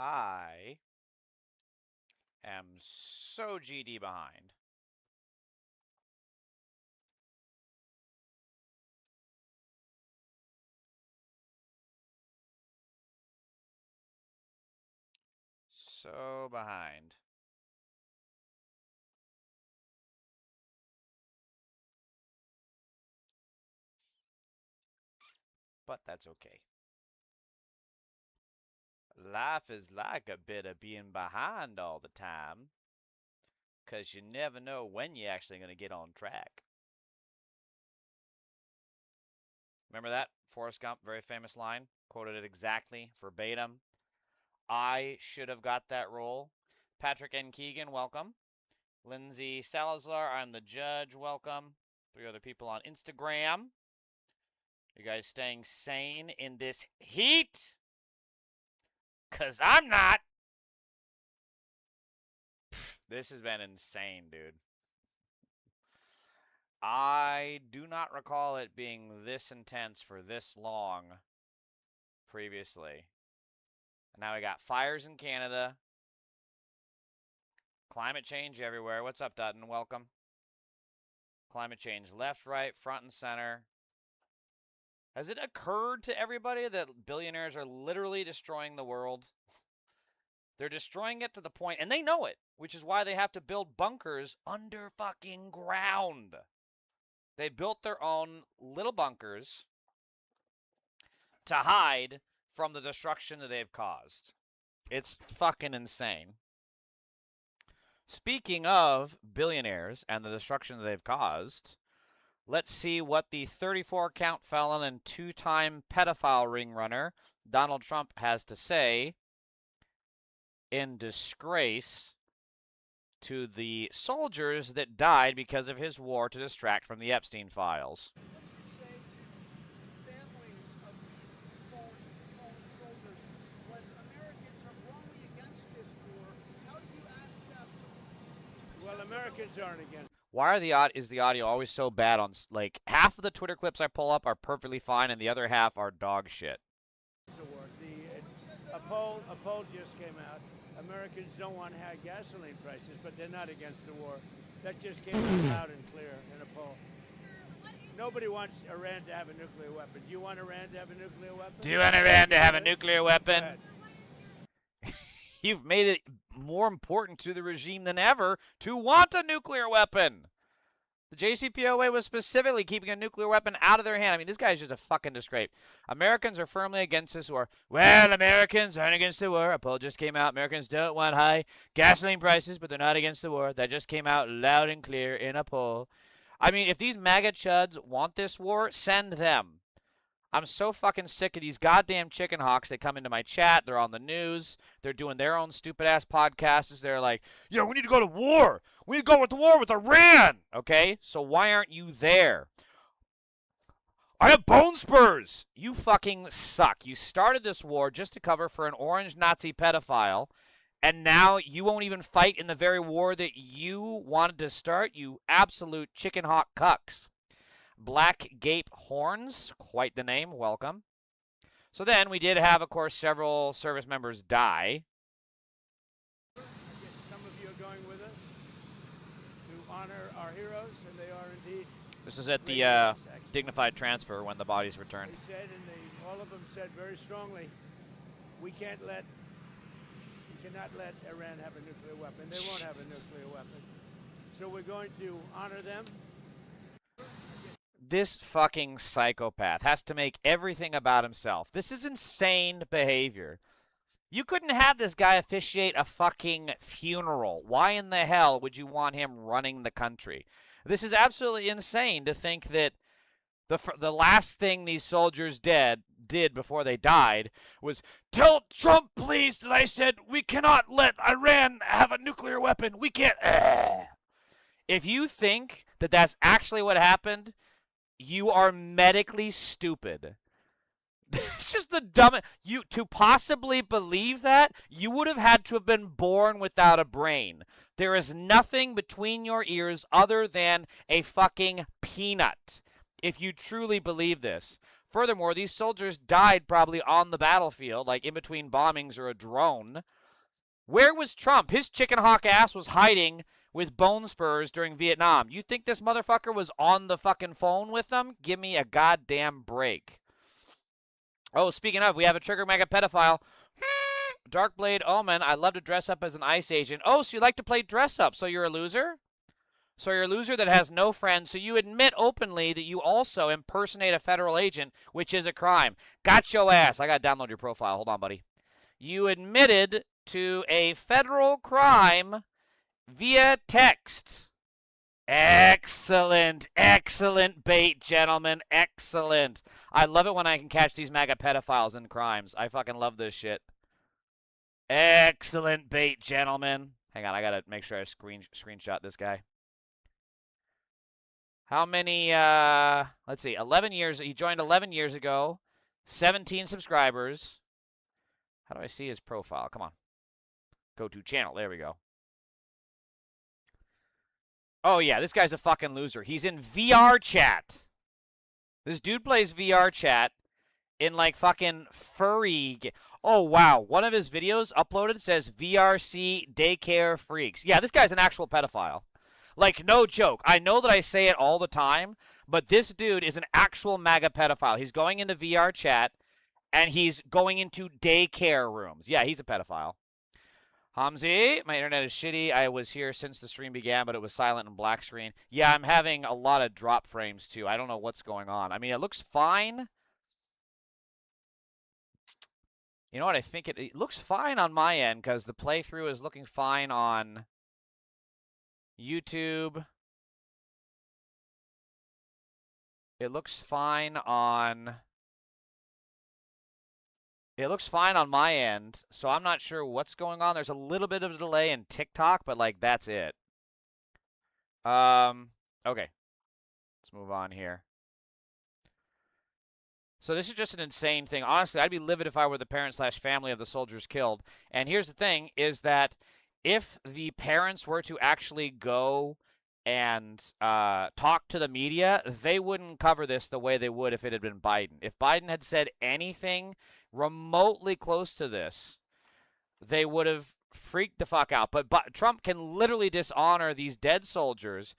I am so GD behind. So behind. But that's okay. Life is like a bit of being behind all the time, 'cause you never know when you're actually going to get on track. Remember that? Forrest Gump, very famous line. Quoted it exactly, verbatim. I should have got that role. Patrick N. Keegan, welcome. Lindsay Salazar, I'm the judge, welcome. 3 other people on Instagram. You guys staying sane in this heat? 'Cause I'm not. This has been insane, dude. I do not recall it being this intense for this long previously. And now we got fires in Canada. Climate change everywhere. What's up, Dutton? Welcome. Climate change left, right, front, and center. Has it occurred to everybody that billionaires are literally destroying the world? They're destroying it to the point, and they know it, which is why they have to build bunkers under fucking ground. They built their own little bunkers to hide from the destruction that they've caused. It's fucking insane. Speaking of billionaires and the destruction that they've caused, let's see what the 34-count felon and 2-time pedophile ring runner Donald Trump has to say in disgrace to the soldiers that died because of his war to distract from the Epstein files. Well, Americans aren't against. Why is the audio always so bad on, like, half of the Twitter clips I pull up are perfectly fine and the other half are dog shit? A poll just came out. Americans don't want high gasoline prices, but they're not against the war. That just came out loud and clear in a poll. Nobody wants Iran to have a nuclear weapon. Do you want Iran to have a nuclear weapon? Do you want Iran to have a nuclear weapon? You've made it more important to the regime than ever to want a nuclear weapon. The JCPOA was specifically keeping a nuclear weapon out of their hand. I mean, this guy's just a fucking disgrace. Americans are firmly against this war. Well, Americans aren't against the war. A poll just came out. Americans don't want high gasoline prices, but they're not against the war. That just came out loud and clear in a poll. I mean, if these MAGA chuds want this war, send them. I'm so fucking sick of these goddamn chicken hawks that come into my chat. They're on the news. They're doing their own stupid-ass podcasts. They're like, yeah, we need to go to war. We need to go to war with Iran. Okay? So why aren't you there? I have bone spurs. You fucking suck. You started this war just to cover for an orange Nazi pedophile, and now you won't even fight in the very war that you wanted to start, you absolute chicken hawk cucks. Black Gape Horns, quite the name, welcome. So then we did have, of course, several service members die. Some of you are going with us to honor our heroes, and they are indeed. This is at the dignified transfer when the bodies returned. They said, all of them said very strongly, we cannot let Iran have a nuclear weapon. They won't have a nuclear weapon. So we're going to honor them. This fucking psychopath has to make everything about himself. This is insane behavior. You couldn't have this guy officiate a fucking funeral. Why in the hell would you want him running the country? This is absolutely insane to think that the last thing these soldiers did before they died was tell Trump, please, that I said we cannot let Iran have a nuclear weapon. We can't. If you think that that's actually what happened, you are medically stupid. It's just the dumbest. To possibly believe that, you would have had to have been born without a brain. There is nothing between your ears other than a fucking peanut if you truly believe this. Furthermore, these soldiers died probably on the battlefield, like in between bombings or a drone. Where was Trump? His chicken hawk ass was hiding with bone spurs during Vietnam. You think this motherfucker was on the fucking phone with them? Give me a goddamn break. Oh, speaking of, we have a trigger mega pedophile. Darkblade Omen, I love to dress up as an ICE agent. Oh, so you like to play dress up, so you're a loser? So you're a loser that has no friends, so you admit openly that you also impersonate a federal agent, which is a crime. Got your ass. I gotta download your profile. Hold on, buddy. You admitted to a federal crime via text. Excellent, excellent bait, gentlemen. Excellent. I love it when I can catch these MAGA pedophiles in crimes. I fucking love this shit. Excellent bait, gentlemen. Hang on, I gotta make sure I screenshot this guy. How many, let's see, 11 years, he joined 11 years ago, 17 subscribers. How do I see his profile? Come on. Go to channel, there we go. Oh yeah, this guy's a fucking loser. He's in VR chat. This dude plays VR chat in like fucking furry. Oh wow, one of his videos uploaded says VRC daycare freaks. Yeah, this guy's an actual pedophile. Like, no joke. I know that I say it all the time, but this dude is an actual MAGA pedophile. He's going into VR chat, and he's going into daycare rooms. Yeah, he's a pedophile. Hamzi, my internet is shitty. I was here since the stream began, but it was silent and black screen. Yeah, I'm having a lot of drop frames, too. I don't know what's going on. I mean, it looks fine. You know what? I think it looks fine on my end, because the playthrough is looking fine on YouTube. It looks fine on my end, so I'm not sure what's going on. There's a little bit of a delay in TikTok, but like that's it. Okay. Let's move on here. So this is just an insane thing. Honestly, I'd be livid if I were the parent/family of the soldiers killed. And here's the thing, is that if the parents were to actually go and talk to the media, they wouldn't cover this the way they would if it had been Biden. If Biden had said anything remotely close to this, they would have freaked the fuck out. But Trump can literally dishonor these dead soldiers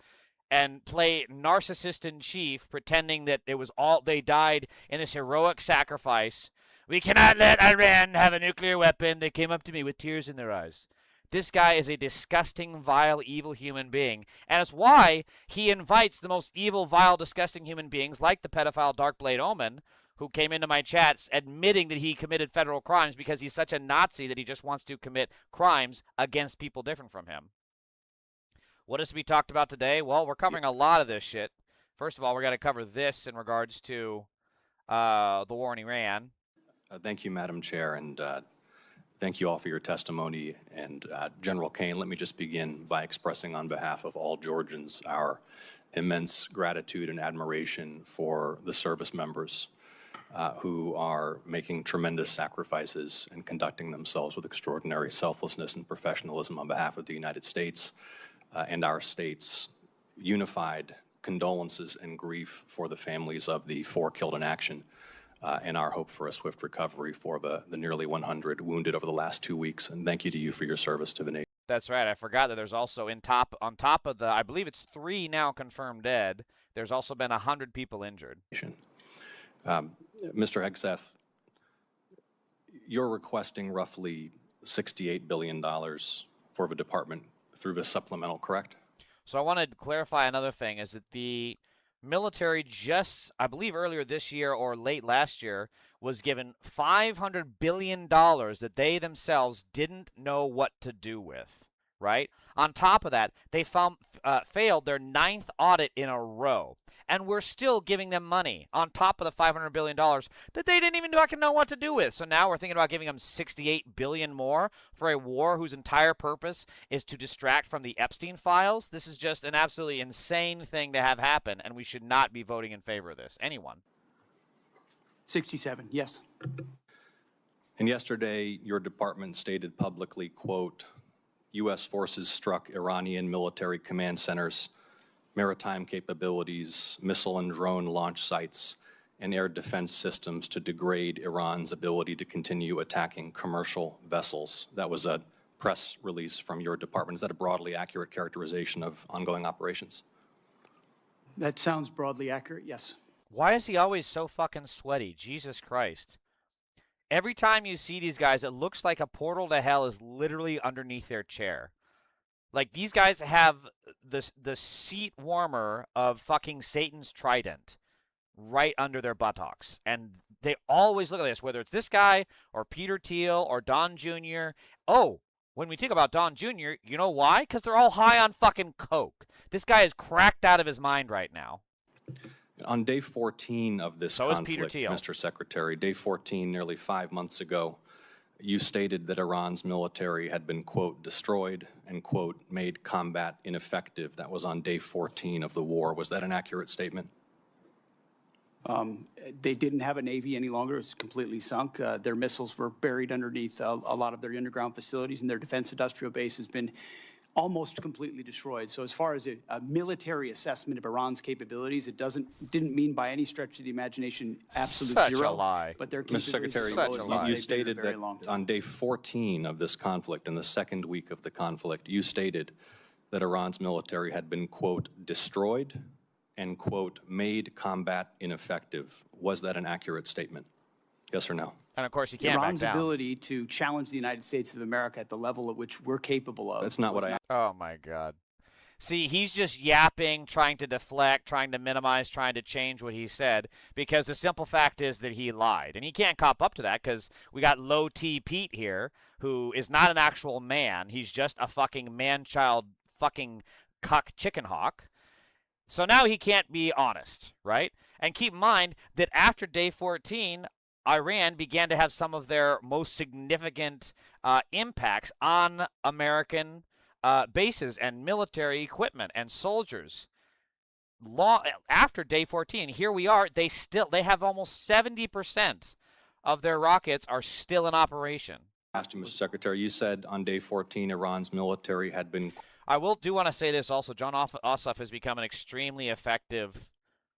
and play narcissist in chief, pretending that it was all they died in this heroic sacrifice. We cannot let Iran have a nuclear weapon. They came up to me with tears in their eyes. This guy is a disgusting, vile, evil human being. And it's why he invites the most evil, vile, disgusting human beings, like the pedophile Darkblade Omen, who came into my chats admitting that he committed federal crimes because he's such a Nazi that he just wants to commit crimes against people different from him. What is to be talked about today? Well, we're covering a lot of this shit. First of all, we're going to cover this in regards to the war in Iran. Thank you, Madam Chair, and thank you all for your testimony. And General Kane, let me just begin by expressing on behalf of all Georgians our immense gratitude and admiration for the service members who are making tremendous sacrifices and conducting themselves with extraordinary selflessness and professionalism on behalf of the United States and our state's unified condolences and grief for the families of the 4 killed in action. And our hope for a swift recovery for the nearly 100 wounded over the last 2 weeks. And thank you to you for your service to the nation. That's right. I forgot that there's also on top of the, I believe it's 3 now confirmed dead, there's also been 100 people injured. Mr. Hegseth, you're requesting roughly $68 billion for the department through this supplemental, correct? So I want to clarify another thing, is that the military just, I believe earlier this year or late last year, was given $500 billion that they themselves didn't know what to do with, right? On top of that, they failed their 9th audit in a row. And we're still giving them money on top of the $500 billion that they didn't even fucking know what to do with. So now we're thinking about giving them $68 billion more for a war whose entire purpose is to distract from the Epstein files. This is just an absolutely insane thing to have happen, and we should not be voting in favor of this. Anyone? 67, yes. And yesterday, your department stated publicly, quote, U.S. forces struck Iranian military command centers, maritime capabilities, missile and drone launch sites, and air defense systems to degrade Iran's ability to continue attacking commercial vessels. That was a press release from your department. Is that a broadly accurate characterization of ongoing operations? That sounds broadly accurate, yes. Why is he always so fucking sweaty? Jesus Christ. Every time you see these guys, it looks like a portal to hell is literally underneath their chair. Like, these guys have the seat warmer of fucking Satan's trident right under their buttocks. And they always look at this, whether it's this guy or Peter Thiel or Don Jr. Oh, when we think about Don Jr., you know why? Because they're all high on fucking coke. This guy is cracked out of his mind right now. On day 14 of this So is Peter conflict, Thiel. Mr. Secretary, day 14, nearly 5 months ago, you stated that Iran's military had been, quote, destroyed and, quote, made combat ineffective. That was on day 14 of the war. Was that an accurate statement? They didn't have a Navy any longer. It was completely sunk. Their missiles were buried underneath a lot of their underground facilities, and their defense industrial base has been almost completely destroyed. So as far as a military assessment of Iran's capabilities, it didn't mean by any stretch of the imagination absolute Such zero. a lie. But their Mr. capabilities Secretary, are Such the a lowest lie. level you they've been in a stated very that long time. on day 14 of this conflict, in the second week of the conflict, you stated that Iran's military had been, quote, destroyed and, quote, made combat ineffective. Was that an accurate statement? Yes or no? And of course, you can't back Iran's down. ability to challenge the United States of America at the level at which we're capable of. That's not what I asked. Oh, my God. See, he's just yapping, trying to deflect, trying to minimize, trying to change what he said, because the simple fact is that he lied. And he can't cop up to that because we got Low T Pete here, who is not an actual man. He's just a fucking man-child fucking cuck chicken hawk. So now he can't be honest, right? And keep in mind that after day 14, Iran began to have some of their most significant impacts on American bases and military equipment and soldiers. After day 14, here we are. They have almost 70% of their rockets are still in operation. Asked you, Mr. Secretary, you said on day 14 Iran's military had been. I do want to say this also. John Ossoff has become an extremely effective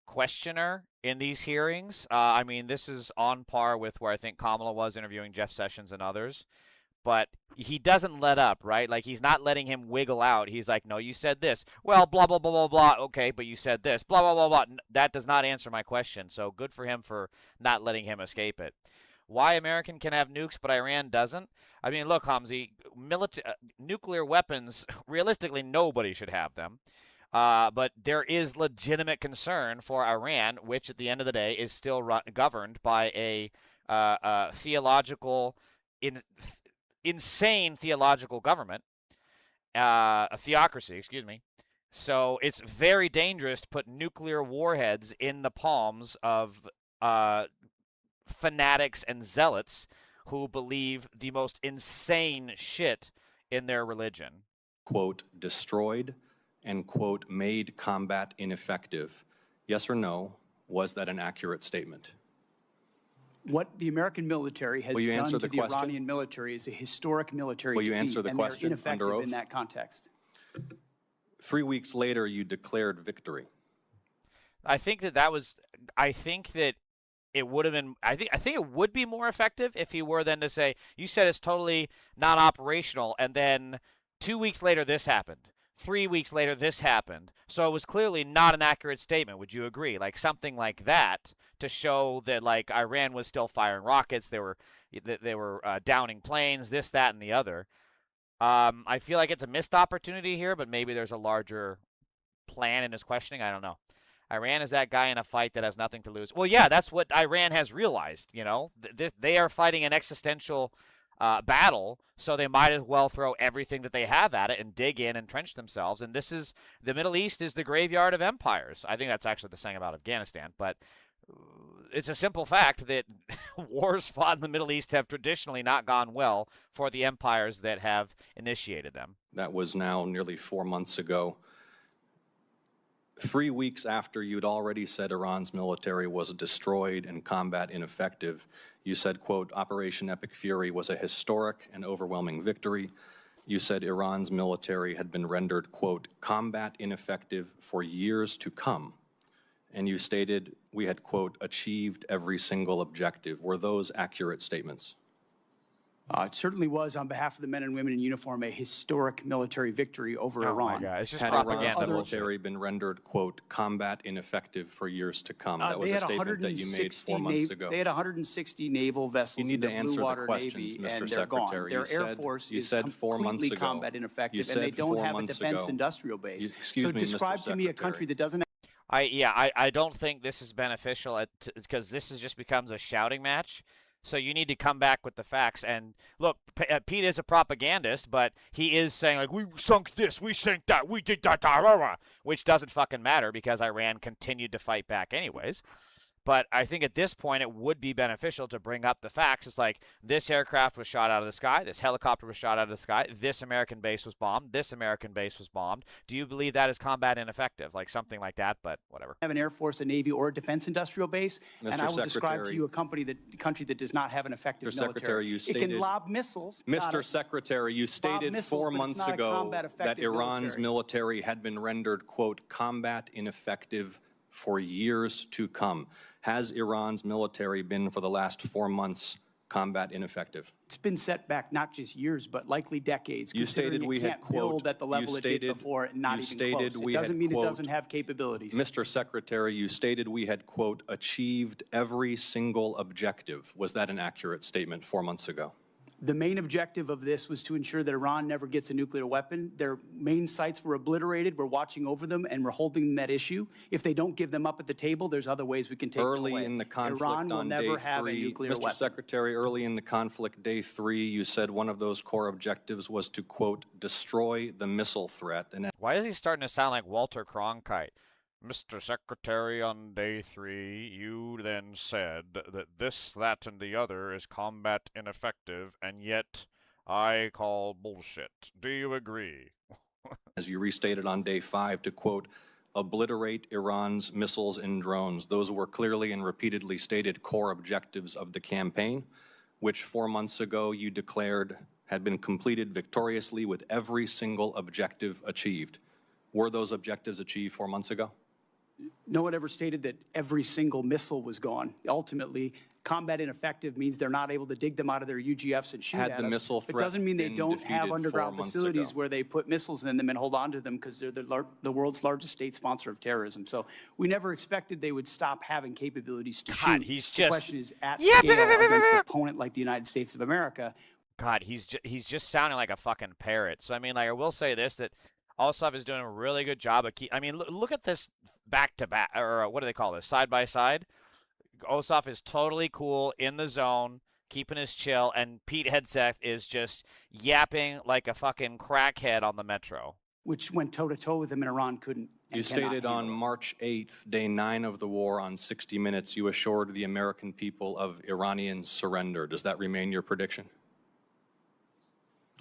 questioner in these hearings. I mean, this is on par with where I think Kamala was interviewing Jeff Sessions and others. But he doesn't let up, right? Like, he's not letting him wiggle out. He's like, no, you said this. Well, blah, blah, blah, blah, blah. Okay, but you said this. Blah, blah, blah, blah. That does not answer my question. So good for him for not letting him escape it. Why American can have nukes, but Iran doesn't? I mean, look, Hamzi, nuclear weapons, realistically, nobody should have them. But there is legitimate concern for Iran, which at the end of the day is still governed by a insane theological government, a theocracy, excuse me. So it's very dangerous to put nuclear warheads in the palms of fanatics and zealots who believe the most insane shit in their religion. Quote, destroyed and, quote, made combat ineffective. Yes or no, was that an accurate statement? What the American military has Will you done answer to the the question? Iranian military is a historic military Will you defeat, answer the and question they're under ineffective oath? in that context. 3 weeks later, you declared victory. I think that it would have been. I think it would be more effective if he were then to say, "You said it's totally non-operational," and then 2 weeks later this happened. 3 weeks later this happened. So it was clearly not an accurate statement. Would you agree? Like something like that to show that like Iran was still firing rockets. They were downing planes. This, that, and the other. I feel like it's a missed opportunity here, but maybe there's a larger plan in his questioning. I don't know. Iran is that guy in a fight that has nothing to lose. Well, yeah, that's what Iran has realized. You know, they are fighting an existential battle, so they might as well throw everything that they have at it and dig in and entrench themselves. And the Middle East is the graveyard of empires. I think that's actually the saying about Afghanistan, but it's a simple fact that wars fought in the Middle East have traditionally not gone well for the empires that have initiated them. That was now nearly 4 months ago. 3 weeks after you'd already said Iran's military was destroyed and combat ineffective, you said, quote, Operation Epic Fury was a historic and overwhelming victory. You said Iran's military had been rendered, quote, combat ineffective for years to come. and you stated we had, quote, achieved every single objective. Were those accurate statements? It certainly was, on behalf of the men and women in uniform, a historic military victory over Oh Iran. my God, it's just Had propaganda Iran's bullshit. military been rendered, quote, combat ineffective for years to come? That was They a had statement that you made 4 months ago. They had 160 naval vessels You need in to the answer Blue the Water questions, Navy, Mr. and they're gone. Secretary. Their Air Force you is said 4 months completely ago. combat ineffective, You and they said don't 4 have a months defense ago. industrial base. Excuse So me, Mr. describe to me a country Secretary. that doesn't I don't think this is beneficial because this is just becomes a shouting match. So you need to come back with the facts. And look, Pete is a propagandist, but he is saying like we sunk this, we sank that, we did that, which doesn't fucking matter because Iran continued to fight back anyways. But I think at this point it would be beneficial to bring up the facts. It's like this aircraft was shot out of the sky, this helicopter was shot out of the sky, this American base was bombed, this American base was bombed. Do you believe that is combat ineffective? Like something like that, but whatever. have an Air Force, a Navy, or a defense industrial base, and I will describe to Secretary. you a country that does not have an effective Mr. military. Secretary, you It stated- can lob missiles. Mr. Secretary, you stated missiles, 4 but it's months not a ago combat that effective Iran's military. military had been rendered, quote, combat ineffective for years to come. Has Iran's military been, for the last 4 months, combat ineffective? It's been set back not just years, but likely decades. You considering stated we it had, can't quote, build at the level it did before, and not you even stated close. It we doesn't had, mean it quote, doesn't have capabilities. Mr. Secretary, you stated we had, quote, achieved every single objective. Was that an accurate statement 4 months ago? The main objective of this was to ensure that Iran never gets a nuclear weapon. Their main sites were obliterated. We're watching over them, and we're holding them at issue. If they don't give them up at the table, there's other ways we can take them away. Early in the conflict Iran will on never day have a 3, nuclear Mr. weapon. Secretary, early in the conflict, day 3, you said one of those core objectives was to, quote, destroy the missile threat. And Why is he starting to sound like Walter Cronkite? Mr. Secretary, on day 3, you then said that this, that, and the other is combat ineffective, and yet I call bullshit. Do you agree? as you restated on day 5, to, quote, obliterate Iran's missiles and drones. Those were clearly and repeatedly stated core objectives of the campaign, which 4 months ago you declared had been completed victoriously with every single objective achieved. Were those objectives achieved 4 months ago? No one ever stated that every single missile was gone. Ultimately, combat ineffective means they're not able to dig them out of their UGFs and shoot Had at the us. missile It threat doesn't mean they been don't have defeated underground 4 months facilities ago? where they put missiles in them and hold on to them because they're the world's largest state sponsor of terrorism. So we never expected they would stop having capabilities to God, shoot. he's The just- question is at Yeah, scale against an opponent like the United States of America. God, he's just sounding like a fucking parrot. So I mean, like I will say this, that Ossoff is doing a really good job of I mean, look at this back to back, or what do they call this, side by side. Ossoff is totally cool in the zone, keeping his chill, and Pete Hegseth is just yapping like a fucking crackhead on the metro. Which went toe-to-toe with them, and Iran couldn't. And You cannot stated on handle it. March 8th, day 9 of the war, on 60 Minutes, you assured the American people of Iranian surrender. Does that remain your prediction?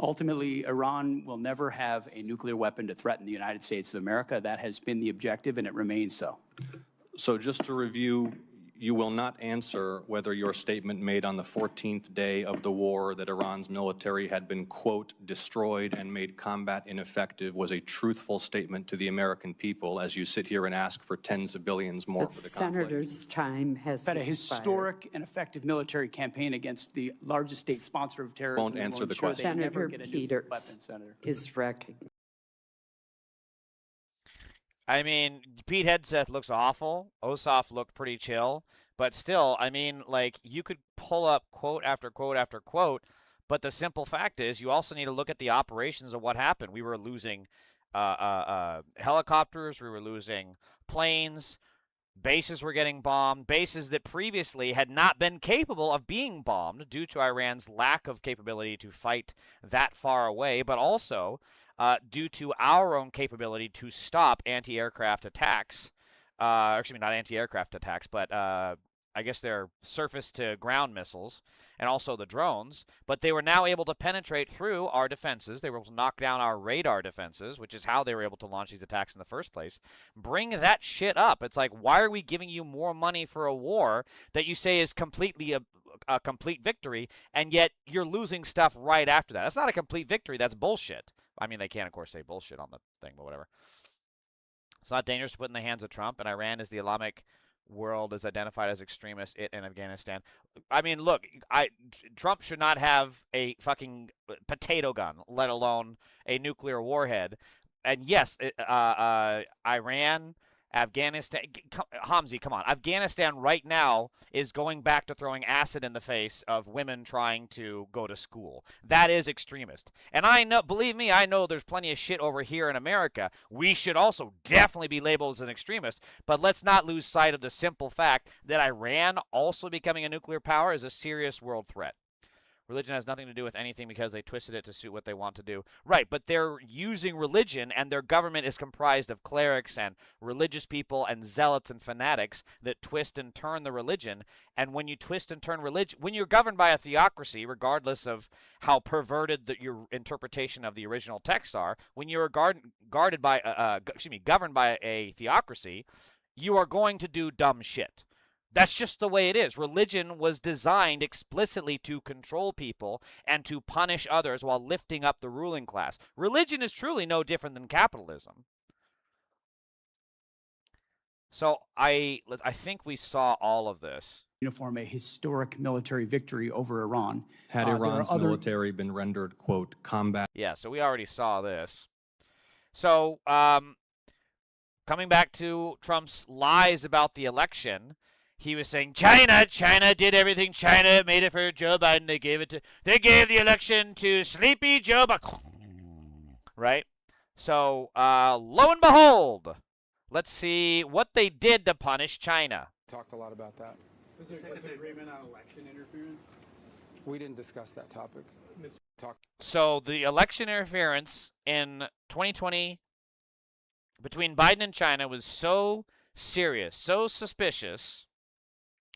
Ultimately, Iran will never have a nuclear weapon to threaten the United States of America. That has been the objective, and it remains so. So just to review, you will not answer whether your statement made on the 14th day of the war that Iran's military had been, quote, destroyed and made combat ineffective was a truthful statement to the American people as you sit here and ask for tens of billions more The for the conflict. senator's time has Had a expired. historic and effective military campaign against the largest state sponsor of terrorism. Won't and will answer the ensure they question. never Senator get a nuclear weapon, Peters Senator. is recognized. I mean, Pete Hegseth looks awful. Ossoff looked pretty chill. But still, I mean, like, you could pull up quote after quote after quote, but the simple fact is you also need to look at the operations of what happened. We were losing helicopters. We were losing planes. Bases were getting bombed. Bases that previously had not been capable of being bombed due to Iran's lack of capability to fight that far away, but also due to our own capability to stop anti-aircraft attacks. Excuse me, not anti-aircraft attacks, but I guess they're surface-to-ground missiles, and also the drones. But they were now able to penetrate through our defenses. They were able to knock down our radar defenses, which is how they were able to launch these attacks in the first place. Bring that shit up. It's like, why are we giving you more money for a war that you say is completely a complete victory, and yet you're losing stuff right after that? That's not a complete victory. That's bullshit. I mean, they can, of course, say bullshit on the thing, but whatever. It's not dangerous to put in the hands of Trump, and Iran is the Islamic world is identified as extremist in Afghanistan. I mean, look, Trump should not have a fucking potato gun, let alone a nuclear warhead. And yes, Iran, Afghanistan, Hamzi, come on. Afghanistan right now is going back to throwing acid in the face of women trying to go to school. That is extremist. And I know, believe me, I know there's plenty of shit over here in America. We should also definitely be labeled as an extremist, but let's not lose sight of the simple fact that Iran also becoming a nuclear power is a serious world threat. Religion has nothing to do with anything because they twisted it to suit what they want to do. Right, but they're using religion, and their government is comprised of clerics and religious people and zealots and fanatics that twist and turn the religion. And when you twist and turn religion, when you're governed by a theocracy, regardless of how perverted your interpretation of the original texts are, when you're governed by a theocracy, you are going to do dumb shit. That's just the way it is. Religion was designed explicitly to control people and to punish others while lifting up the ruling class. Religion is truly no different than capitalism. So I think we saw all of this. Uniform a historic military victory over Iran. Had Iran's military been rendered, quote, combat. Yeah, so we already saw this. So coming back to Trump's lies about the election, he was saying China did everything. China made it for Joe Biden. They gave the election to sleepy Joe Biden. Right? So lo and behold, let's see what they did to punish China. Talked a lot about that. Was there disagreement on election interference? We didn't discuss that topic. So the election interference in 2020 between Biden and China was so serious, so suspicious,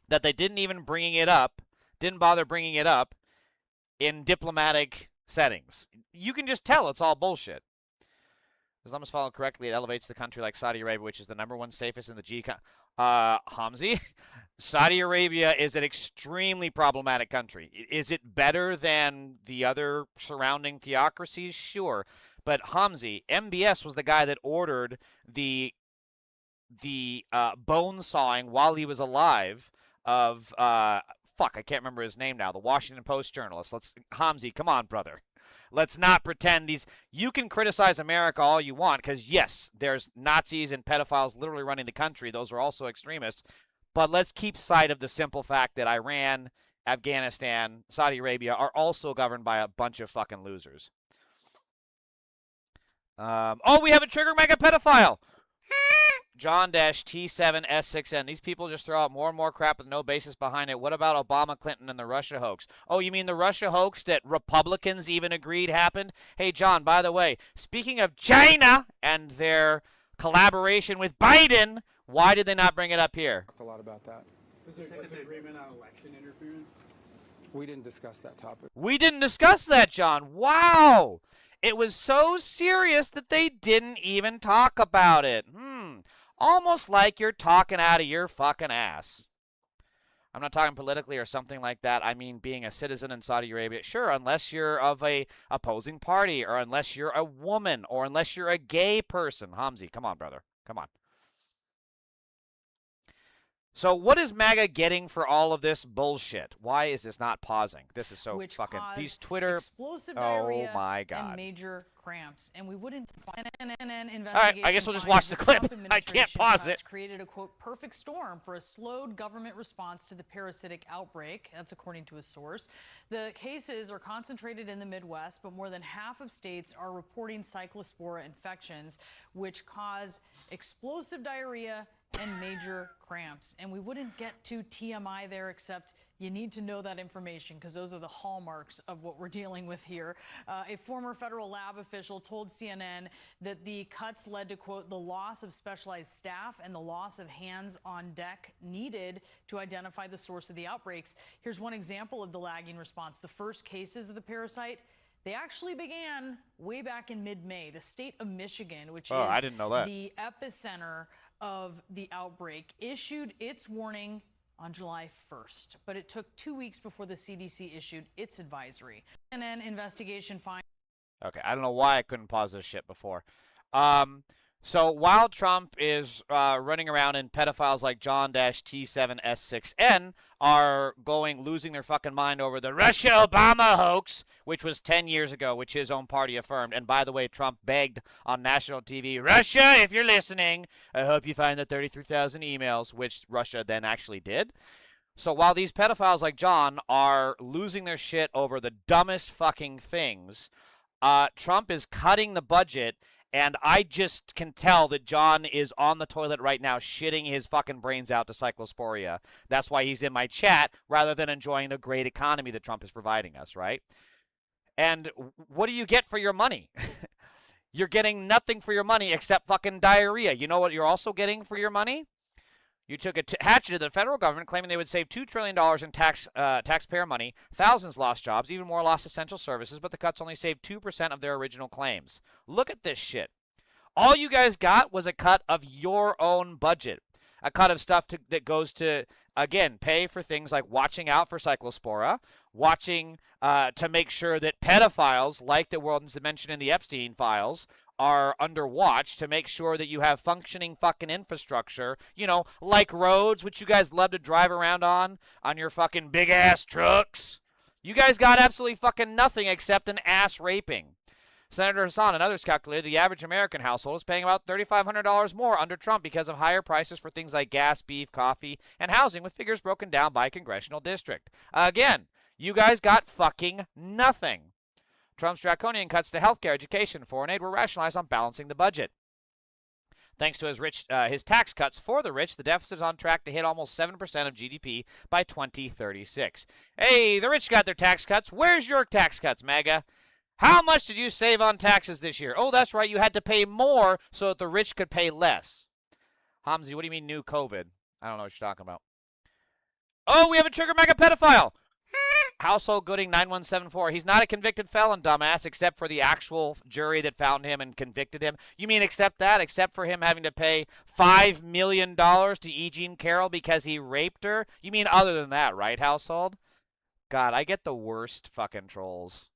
that they didn't bother bringing it up in diplomatic settings. You can just tell it's all bullshit. As long as followed correctly, it elevates the country like Saudi Arabia, which is the #1 safest in the G. Hamzi, Saudi Arabia is an extremely problematic country. Is it better than the other surrounding theocracies? Sure. But Hamzi, MBS was the guy that ordered the bone sawing while he was alive of I can't remember his name now, the Washington Post journalist. Hamzi, come on, brother. Let's not pretend you can criticize America all you want, because yes, there's Nazis and pedophiles literally running the country. Those are also extremists. But let's keep sight of the simple fact that Iran, Afghanistan, Saudi Arabia are also governed by a bunch of fucking losers. We have a trigger mega pedophile. John-T7S6N. These people just throw out more and more crap with no basis behind it. What about Obama, Clinton, and the Russia hoax? Oh, you mean the Russia hoax that Republicans even agreed happened? Hey, John, by the way, speaking of China and their collaboration with Biden, why did they not bring it up here? Talked a lot about that. Was there disagreement on election interference? We didn't discuss that topic. We didn't discuss that, John. Wow. It was so serious that they didn't even talk about it. Almost like you're talking out of your fucking ass. I'm not talking politically or something like that. I mean being a citizen in Saudi Arabia. Sure, unless you're of a opposing party, or unless you're a woman, or unless you're a gay person. Hamzi, come on, brother. Come on. So what is MAGA getting for all of this bullshit? Why is this not pausing? This is so fucking... These Twitter... Explosive diarrhea oh my God. and major cramps. And we wouldn't... All right, I guess we'll just watch the clip. I can't pause it. Created a, quote, perfect storm for a slowed government response to the parasitic outbreak. That's according to a source. The cases are concentrated in the Midwest, but more than half of states are reporting cyclospora infections, which cause explosive diarrhea and major cramps. And we wouldn't get to TMI there, except you need to know that information because those are the hallmarks of what we're dealing with here. A former federal lab official told CNN that the cuts led to, quote, the loss of specialized staff and the loss of hands on deck needed to identify the source of the outbreaks. Here's one example of the lagging response. The first cases of the parasite, they actually began way back in mid-May. The state of Michigan, which is I didn't know that. The epicenter of the outbreak, issued its warning on July 1st, but it took 2 weeks before the CDC issued its advisory. And then investigation finds. Okay, I don't know why I couldn't pause this shit before. So while Trump is running around and pedophiles like John-T7S6N are losing their fucking mind over the Russia-Obama hoax, which was 10 years ago, which his own party affirmed. And by the way, Trump begged on national TV, Russia, if you're listening, I hope you find the 33,000 emails, which Russia then actually did. So while these pedophiles like John are losing their shit over the dumbest fucking things, Trump is cutting the budget. And I just can tell that John is on the toilet right now shitting his fucking brains out to cyclosporia. That's why he's in my chat rather than enjoying the great economy that Trump is providing us, right? And what do you get for your money? You're getting nothing for your money except fucking diarrhea. You know what you're also getting for your money? You took a hatchet to the federal government claiming they would save $2 trillion in taxpayer money. Thousands lost jobs, even more lost essential services, but the cuts only saved 2% of their original claims. Look at this shit. All you guys got was a cut of your own budget. A cut of stuff that goes to, again, pay for things like watching out for cyclospora, watching to make sure that pedophiles, like the world mentioned in the Epstein files, are under watch, to make sure that you have functioning fucking infrastructure, you know, like roads, which you guys love to drive around on your fucking big ass trucks. You guys got absolutely fucking nothing except an ass raping. Senator Hassan and others calculated the average American household is paying about $3,500 more under Trump because of higher prices for things like gas, beef, coffee, and housing, with figures broken down by congressional district. Again, you guys got fucking nothing. Trump's draconian cuts to healthcare, education, and foreign aid were rationalized on balancing the budget. Thanks to his tax cuts for the rich, the deficit is on track to hit almost 7% of GDP by 2036. Hey, the rich got their tax cuts. Where's your tax cuts, MAGA? How much did you save on taxes this year? Oh, that's right. You had to pay more so that the rich could pay less. Hamzi, what do you mean new COVID? I don't know what you're talking about. Oh, we have a trigger MAGA pedophile. Household Gooding 9174. He's not a convicted felon, dumbass, except for the actual jury that found him and convicted him. You mean except that? Except for him having to pay $5 million to E. Jean Carroll because he raped her? You mean other than that, right, Household? God, I get the worst fucking trolls.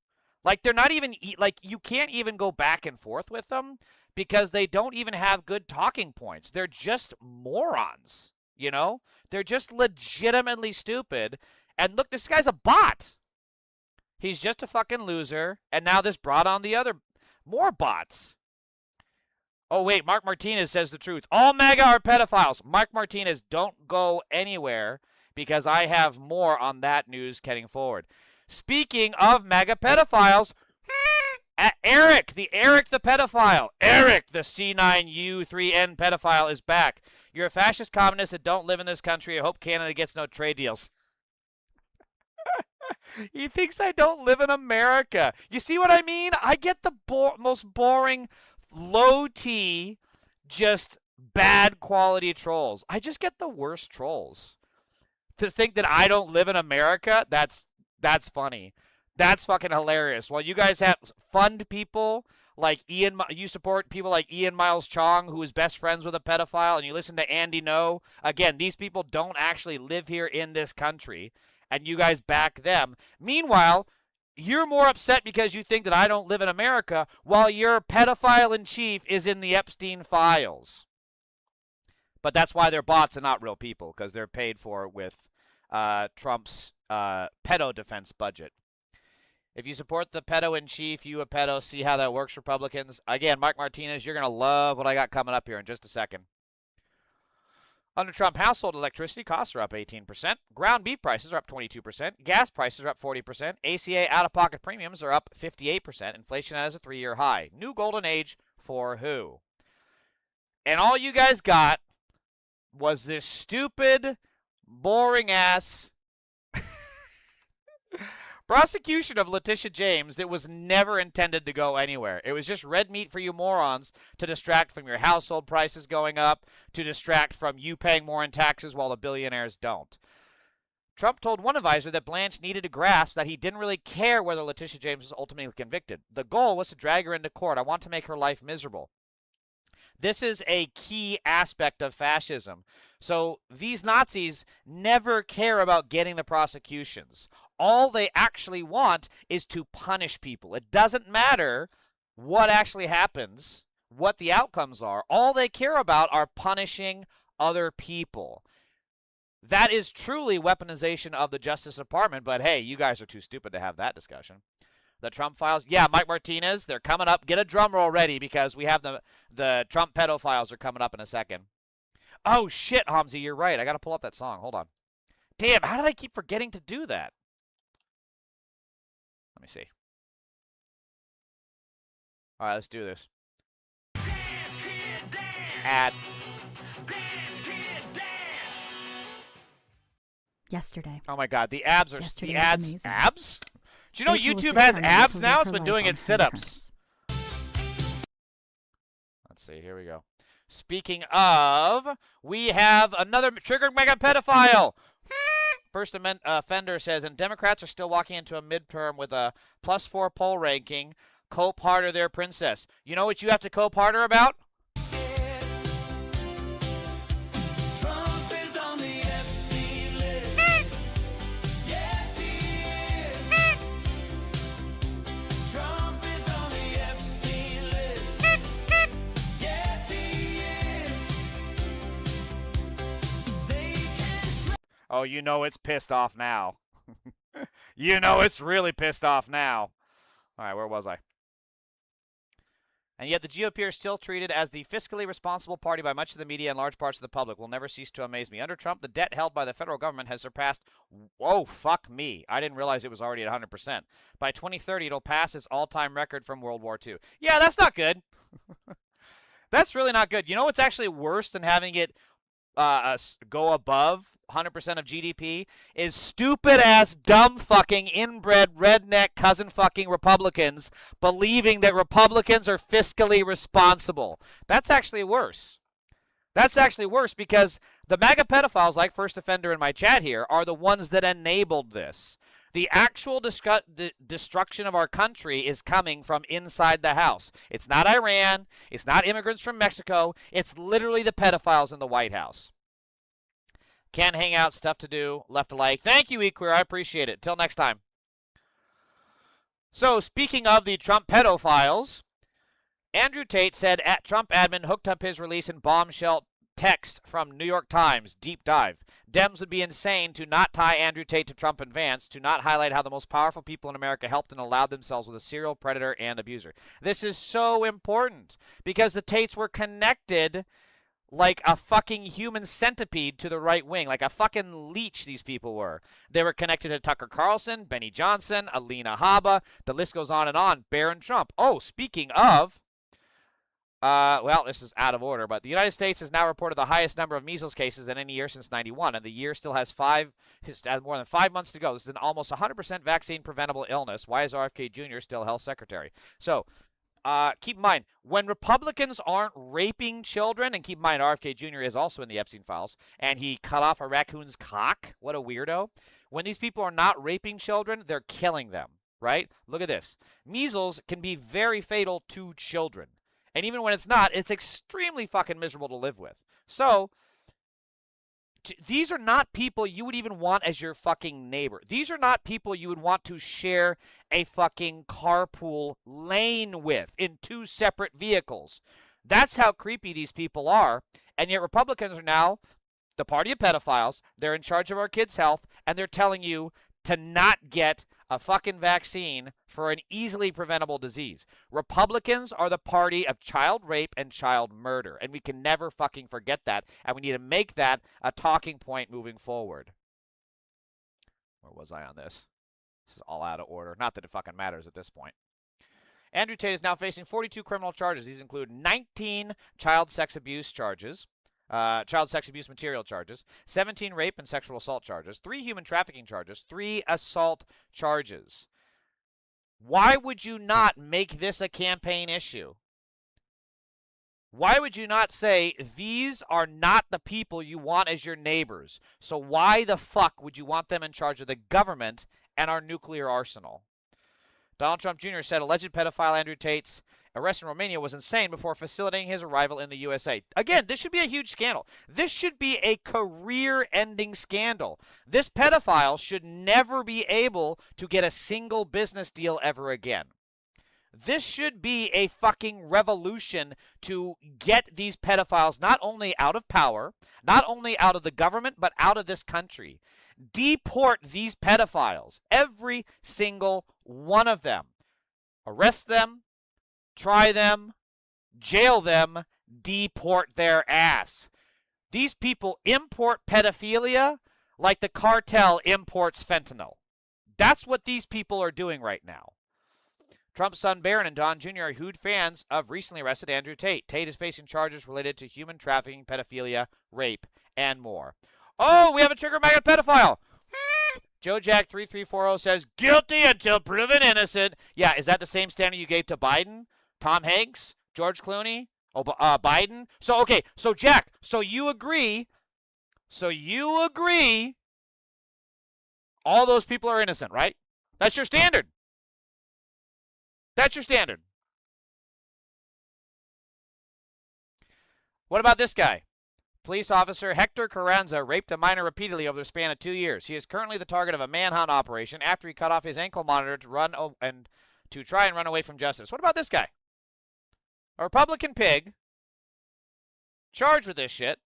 Like, they're not even, like, you can't even go back and forth with them because they don't even have good talking points. They're just morons, you know? They're just legitimately stupid. And look, this guy's a bot. He's just a fucking loser. And now this brought on the other, more bots. Oh, wait, Mark Martinez says the truth. All MAGA are pedophiles. Mark Martinez, don't go anywhere because I have more on that news heading forward. Speaking of MAGA pedophiles, Eric the pedophile. Eric the C9U3N pedophile is back. You're a fascist communist that don't live in this country. I hope Canada gets no trade deals. He thinks I don't live in America. You see what I mean? I get the most boring, low-T, just bad quality trolls. I just get the worst trolls. To think that I don't live in America, that's funny. That's fucking hilarious. While you guys have fund people like you support people like Ian Miles Chong, who is best friends with a pedophile, and you listen to Andy No. Again, these people don't actually live here in this country, and you guys back them. Meanwhile, you're more upset because you think that I don't live in America, while your pedophile in chief is in the Epstein files. But that's why they're bots and not real people, because they're paid for with Trump's pedo defense budget. If you support the pedo-in-chief, you a pedo, see how that works, Republicans? Again, Mark Martinez, you're going to love what I got coming up here in just a second. Under Trump, household electricity costs are up 18%. Ground beef prices are up 22%. Gas prices are up 40%. ACA out-of-pocket premiums are up 58%. Inflation has a 3-year high. New golden age for who? And all you guys got was this stupid, boring-ass prosecution of Letitia James that was never intended to go anywhere. It was just red meat for you morons to distract from your household prices going up, to distract from you paying more in taxes while the billionaires don't. Trump told one advisor that Blanche needed to grasp that he didn't really care whether Letitia James was ultimately convicted. The goal was to drag her into court. I want to make her life miserable. This is a key aspect of fascism. So these Nazis never care about getting the prosecutions. All they actually want is to punish people. It doesn't matter what actually happens what the outcomes are. All they care about are punishing other people. That is truly weaponization of the Justice Department, but hey, you guys are too stupid to have that discussion. The Trump files, yeah, Mike Martinez, they're coming up. Get a drum roll ready because we have the Trump pedophiles are coming up in a second. Oh, shit, Hamzi, you're right. I got to pull up that song. Hold on. Damn, how did I keep forgetting to do that? Let me see. All right, let's do this. Ad. Yesterday. Oh my God, the abs are Yesterday the was ads. amazing. Abs? Do you know Rachel was YouTube has determined abs to now? live It's her been life doing on its some sit-ups. terms. Let's see. Here we go. Speaking of, we have another triggered mega pedophile. First Amendment offender says, and Democrats are still walking into a midterm with a +4 poll ranking. Cope harder, their princess. You know what you have to cope harder about? Oh, you know it's pissed off now. You know it's really pissed off now. All right, where was I? And yet the GOP are still treated as the fiscally responsible party by much of the media and large parts of the public. Will never cease to amaze me. Under Trump, the debt held by the federal government has surpassed, whoa, fuck me. I didn't realize it was already at 100%. By 2030, it'll pass its all-time record from World War II. Yeah, that's not good. That's really not good. You know what's actually worse than having it go above 100% of GDP is stupid ass dumb fucking inbred redneck cousin fucking Republicans believing that Republicans are fiscally responsible. That's actually worse. That's actually worse because the MAGA pedophiles like First Offender in my chat here are the ones that enabled this. The actual destruction of our country is coming from inside the house. It's not Iran. It's not immigrants from Mexico. It's literally the pedophiles in the White House. Can't hang out, stuff to do, left a like. Thank you, eQueer. I appreciate it. Till next time. So, speaking of the Trump pedophiles, Andrew Tate said at Trump admin hooked up his release in bombshell text from New York Times. Deep dive. Dems would be insane to not tie Andrew Tate to Trump and Vance, to not highlight how the most powerful people in America helped and allowed themselves with a serial predator and abuser. This is so important because the Tates were connected like a fucking human centipede to the right wing, like a fucking leech these people were. They were connected to Tucker Carlson, Benny Johnson, Alina Habba. The list goes on and on. Barron Trump. Oh, speaking of, well, this is out of order, but the United States has now reported the highest number of measles cases in any year since 91, and the year still has more than 5 months to go. This is an almost 100% vaccine-preventable illness. Why is RFK Jr. still health secretary? So, keep in mind, when Republicans aren't raping children, and keep in mind RFK Jr. is also in the Epstein files, and he cut off a raccoon's cock. What a weirdo. When these people are not raping children, they're killing them, right? Look at this. Measles can be very fatal to children. And even when it's not, it's extremely fucking miserable to live with. So, these are not people you would even want as your fucking neighbor. These are not people you would want to share a fucking carpool lane with in 2 separate vehicles. That's how creepy these people are. And yet Republicans are now the party of pedophiles. They're in charge of our kids' health. And they're telling you to not get a fucking vaccine for an easily preventable disease. Republicans are the party of child rape and child murder, and we can never fucking forget that, and we need to make that a talking point moving forward. Where was I on this? This is all out of order. Not that it fucking matters at this point. Andrew Tate is now facing 42 criminal charges. These include 19 child sex abuse charges, child sex abuse material charges, 17 rape and sexual assault charges, 3 human trafficking charges, 3 assault charges. Why would you not make this a campaign issue? Why would you not say, these are not the people you want as your neighbors, so why the fuck would you want them in charge of the government and our nuclear arsenal? Donald Trump Jr. said alleged pedophile Andrew Tate's arrest in Romania was insane before facilitating his arrival in the USA. Again, this should be a huge scandal. This should be a career-ending scandal. This pedophile should never be able to get a single business deal ever again. This should be a fucking revolution to get these pedophiles not only out of power, not only out of the government, but out of this country. Deport these pedophiles, every single one of them. Arrest them, try them, jail them, deport their ass. These people import pedophilia like the cartel imports fentanyl. That's what these people are doing right now. Trump's son Barron and Don Jr. are huge fans of recently arrested Andrew Tate. Tate is facing charges related to human trafficking, pedophilia, rape, and more. Oh, we have a trigger magnet pedophile. Joe Jack 3340 says, guilty until proven innocent. Yeah, is that the same standard you gave to Biden, Tom Hanks, George Clooney, Biden? So, okay, so Jack, so you agree all those people are innocent, right? That's your standard. That's your standard. What about this guy? Police officer Hector Carranza raped a minor repeatedly over the span of 2 years. He is currently the target of a manhunt operation after he cut off his ankle monitor to try and run away from justice. What about this guy? A Republican pig charged with this shit.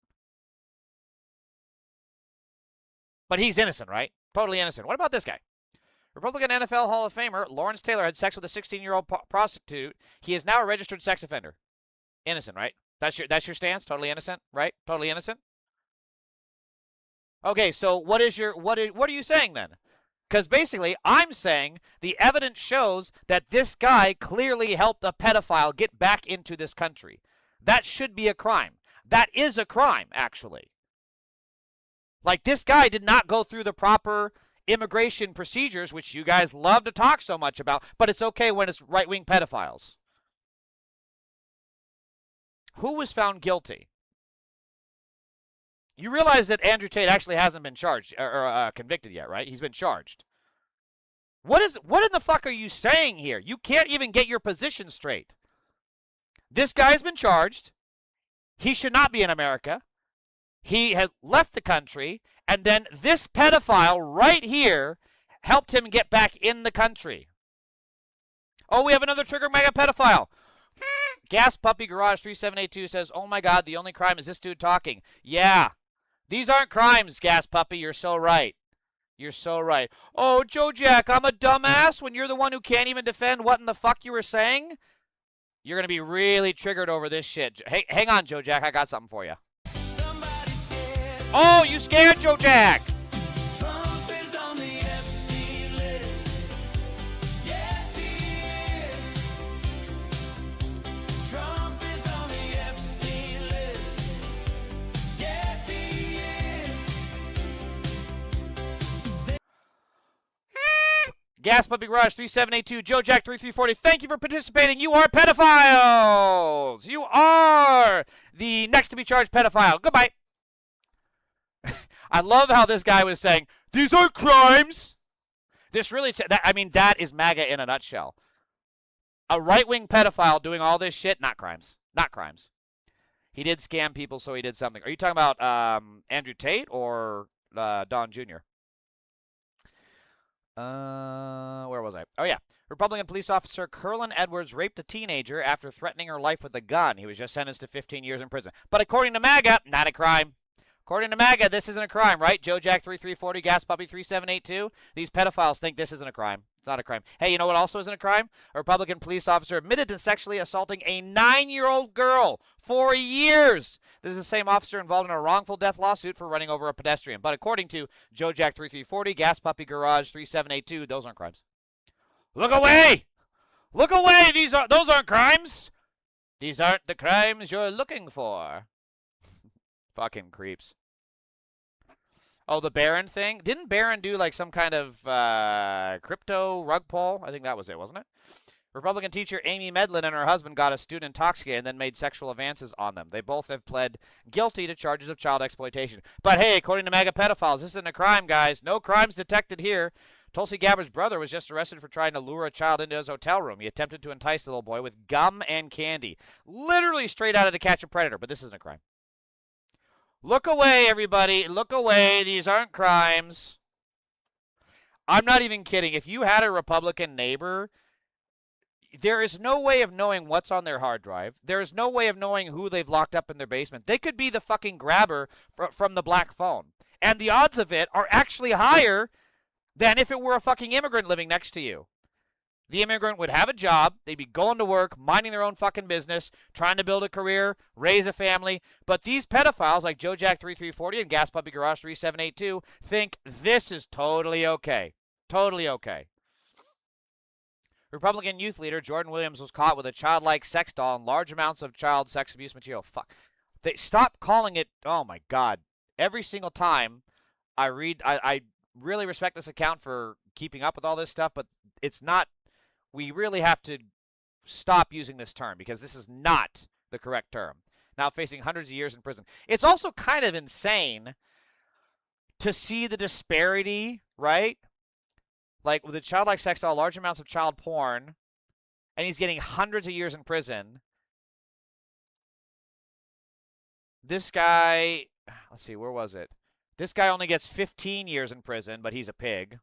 But he's innocent, right? Totally innocent. What about this guy? Republican NFL Hall of Famer Lawrence Taylor had sex with a 16-year-old prostitute. He is now a registered sex offender. Innocent, right? That's your stance? Totally innocent, right? Totally innocent? Okay, so what are you saying then? Because basically, I'm saying the evidence shows that this guy clearly helped a pedophile get back into this country. That should be a crime. That is a crime, actually. Like, this guy did not go through the proper immigration procedures, which you guys love to talk so much about, but it's okay when it's right-wing pedophiles. Who was found guilty? You realize that Andrew Tate actually hasn't been charged or convicted yet, right? He's been charged. What in the fuck are you saying here? You can't even get your position straight. This guy's been charged. He should not be in America. He had left the country, and then this pedophile right here helped him get back in the country. Oh, we have another trigger mega pedophile. Gas Puppy Garage 3782 says, oh my God, the only crime is this dude talking. Yeah, these aren't crimes, Gas Puppy. You're so right. You're so right. Oh, Joe Jack, I'm a dumbass when you're the one who can't even defend what in the fuck you were saying? You're going to be really triggered over this shit. Hey, hang on, Joe Jack. I got something for you. Oh, you scared, Joe Jack? Trump is on the Epstein list. Yes, he is. Trump is on the Epstein list. Yes, he is. Gas Puppy Garage 3782, Joe Jack 3340. Thank you for participating. You are pedophiles. You are the next to be charged pedophile. Goodbye. I love how this guy was saying, these are crimes. This really, that is MAGA in a nutshell. A right-wing pedophile doing all this shit, not crimes. Not crimes. He did scam people, so he did something. Are you talking about Andrew Tate or Don Jr.? Where was I? Oh, yeah. Republican police officer Curlin Edwards raped a teenager after threatening her life with a gun. He was just sentenced to 15 years in prison. But according to MAGA, not a crime. According to MAGA, this isn't a crime, right? Joe Jack 3340, Gas Puppy 3782. These pedophiles think this isn't a crime. It's not a crime. Hey, you know what also isn't a crime? A Republican police officer admitted to sexually assaulting a 9-year-old girl for years. This is the same officer involved in a wrongful death lawsuit for running over a pedestrian. But according to Joe Jack 3340, Gas Puppy Garage 3782, those aren't crimes. Look away! Look away! Those aren't crimes! These aren't the crimes you're looking for. Fucking creeps. Oh, the Barron thing? Didn't Barron do like some kind of crypto rug pull? I think that was it, wasn't it? Republican teacher Amy Medlin and her husband got a student intoxicated and then made sexual advances on them. They both have pled guilty to charges of child exploitation. But hey, according to MAGA pedophiles, this isn't a crime, guys. No crimes detected here. Tulsi Gabbard's brother was just arrested for trying to lure a child into his hotel room. He attempted to entice the little boy with gum and candy. Literally straight out of To Catch a Predator, but this isn't a crime. Look away, everybody. Look away. These aren't crimes. I'm not even kidding. If you had a Republican neighbor, there is no way of knowing what's on their hard drive. There is no way of knowing who they've locked up in their basement. They could be the fucking grabber from the black phone. And the odds of it are actually higher than if it were a fucking immigrant living next to you. The immigrant would have a job, they'd be going to work, minding their own fucking business, trying to build a career, raise a family. But these pedophiles like Joe Jack 3340 and Gas Puppy Garage 3782 think this is totally okay. Totally okay. Republican youth leader Jordan Williams was caught with a childlike sex doll and large amounts of child sex abuse material. Fuck. They stop calling it, oh my God. Every single time I read, I really respect this account for keeping up with all this stuff, but it's not, we really have to stop using this term because this is not the correct term. Now facing hundreds of years in prison. It's also kind of insane to see the disparity, right? Like with a childlike sex doll, large amounts of child porn, and he's getting hundreds of years in prison. This guy, let's see, where was it? This guy only gets 15 years in prison, but he's a pig.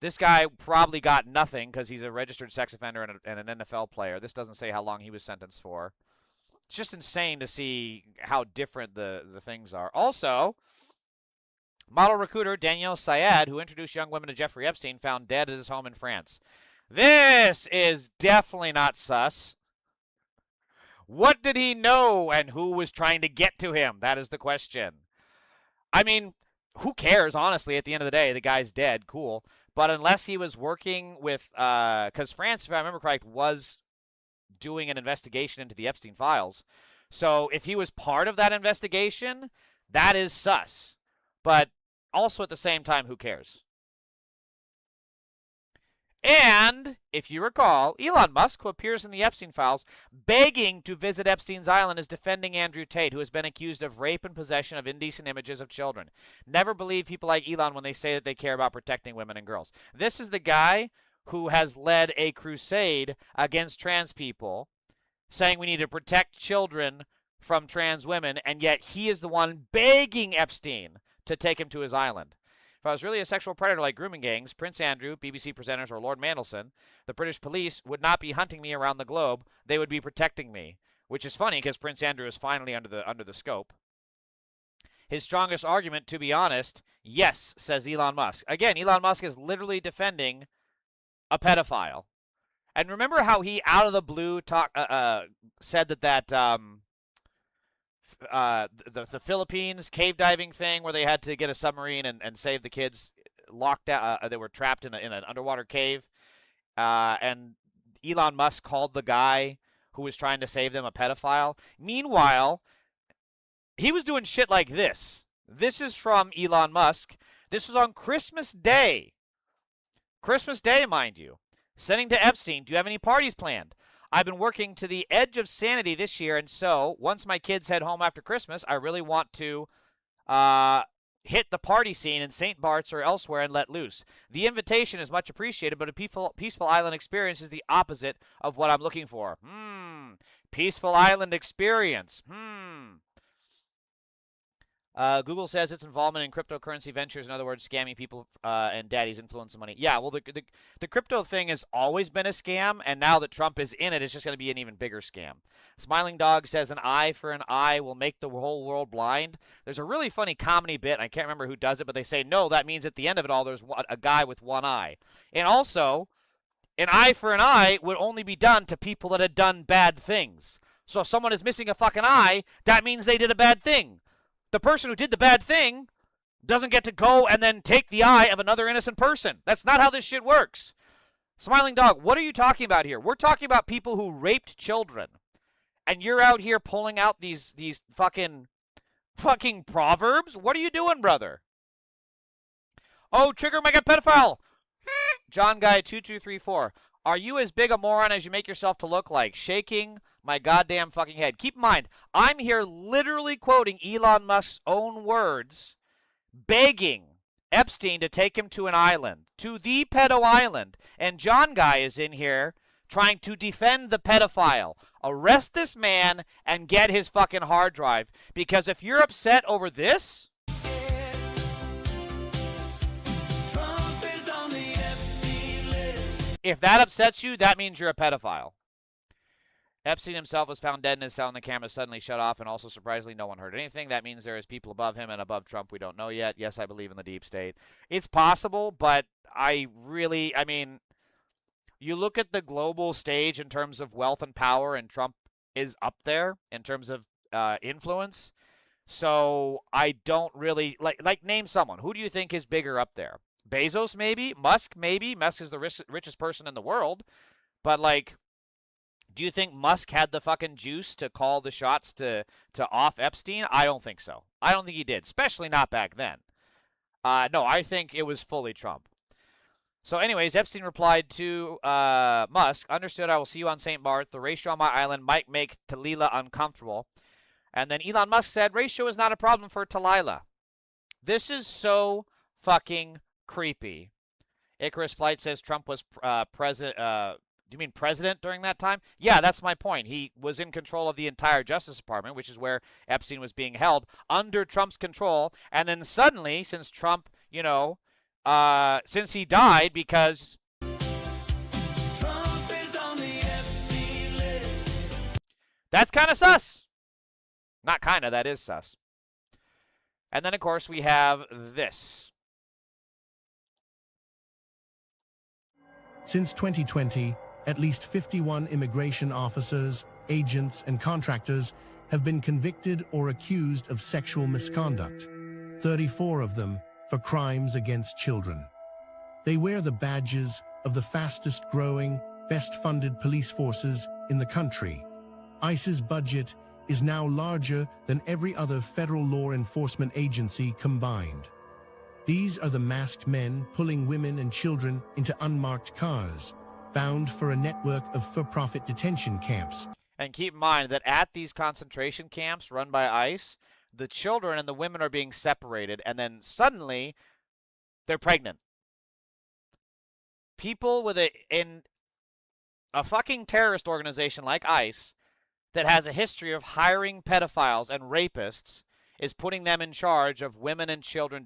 This guy probably got nothing because he's a registered sex offender and an NFL player. This doesn't say how long he was sentenced for. It's just insane to see how different the things are. Also, model recruiter Danielle Syed, who introduced young women to Jeffrey Epstein, found dead at his home in France. This is definitely not sus. What did he know and who was trying to get to him? That is the question. I mean, who cares, honestly, at the end of the day? The guy's dead, cool. But unless he was working with, because France, if I remember correct, was doing an investigation into the Epstein files. So if he was part of that investigation, that is sus. But also at the same time, who cares? And, if you recall, Elon Musk, who appears in the Epstein files, begging to visit Epstein's island, is defending Andrew Tate, who has been accused of rape and possession of indecent images of children. Never believe people like Elon when they say that they care about protecting women and girls. This is the guy who has led a crusade against trans people, saying we need to protect children from trans women, and yet he is the one begging Epstein to take him to his island. If I was really a sexual predator like grooming gangs, Prince Andrew, BBC presenters, or Lord Mandelson, the British police would not be hunting me around the globe. They would be protecting me, which is funny because Prince Andrew is finally under the scope. His strongest argument, to be honest, yes, says Elon Musk. Again, Elon Musk is literally defending a pedophile. And remember how he, out of the blue, said that the Philippines cave diving thing where they had to get a submarine and save the kids locked out. They were trapped in an underwater cave. And Elon Musk called the guy who was trying to save them a pedophile. Meanwhile, he was doing shit like this. This is from Elon Musk. This was on Christmas Day. Christmas Day, mind you. Sending to Epstein, do you have any parties planned? I've been working to the edge of sanity this year, and so once my kids head home after Christmas, I really want to hit the party scene in St. Bart's or elsewhere and let loose. The invitation is much appreciated, but a peaceful island experience is the opposite of what I'm looking for. Peaceful island experience. Google says its involvement in cryptocurrency ventures, in other words, scamming people and daddy's influence and money. Yeah, well, the crypto thing has always been a scam, and now that Trump is in it, it's just going to be an even bigger scam. Smiling Dog says an eye for an eye will make the whole world blind. There's a really funny comedy bit, and I can't remember who does it, but they say, no, that means at the end of it all, there's a guy with one eye. And also, an eye for an eye would only be done to people that had done bad things. So if someone is missing a fucking eye, that means they did a bad thing. The person who did the bad thing doesn't get to go and then take the eye of another innocent person. That's not how this shit works. Smiling Dog, what are you talking about here? We're talking about people who raped children. And you're out here pulling out these fucking proverbs? What are you doing, brother? Oh, trigger mega pedophile. John Guy 2234. Are you as big a moron as you make yourself to look like? Shaking my goddamn fucking head. Keep in mind, I'm here literally quoting Elon Musk's own words, begging Epstein to take him to an island, to the pedo island. And John Guy is in here trying to defend the pedophile. Arrest this man and get his fucking hard drive. Because if you're upset over this, If that upsets you, that means you're a pedophile. Epstein himself was found dead in his cell and the camera suddenly shut off, and also, surprisingly, no one heard anything. That means there is people above him and above Trump we don't know yet. Yes, I believe in the deep state. It's possible, but I mean, you look at the global stage in terms of wealth and power, and Trump is up there in terms of influence. So I don't really, like name someone. Who do you think is bigger up there? Bezos, maybe? Musk, maybe? Musk is the richest person in the world. But, like, do you think Musk had the fucking juice to call the shots to off Epstein? I don't think so. I don't think he did, especially not back then. No, I think it was fully Trump. So anyways, Epstein replied to Musk, understood, I will see you on St. Barth. The ratio on my island might make Talila uncomfortable. And then Elon Musk said, ratio is not a problem for Talila. This is so fucking creepy. Icarus Flight says Trump was president. Do you mean president during that time? Yeah, that's my point. He was in control of the entire Justice Department, which is where Epstein was being held, under Trump's control. And then suddenly, since Trump, since he died, because Trump is on the Epstein list. that's kind of sus. Not kind of, that is sus. And then, of course, we have this. Since 2020, at least 51 immigration officers, agents, and contractors have been convicted or accused of sexual misconduct, 34 of them for crimes against children. They wear the badges of the fastest-growing, best-funded police forces in the country. ICE's budget is now larger than every other federal law enforcement agency combined. These are the masked men pulling women and children into unmarked cars, bound for a network of for-profit detention camps. And keep in mind that at these concentration camps run by ICE, the children and the women are being separated, and then suddenly they're pregnant. People in a fucking terrorist organization like ICE that has a history of hiring pedophiles and rapists is putting them in charge of women and children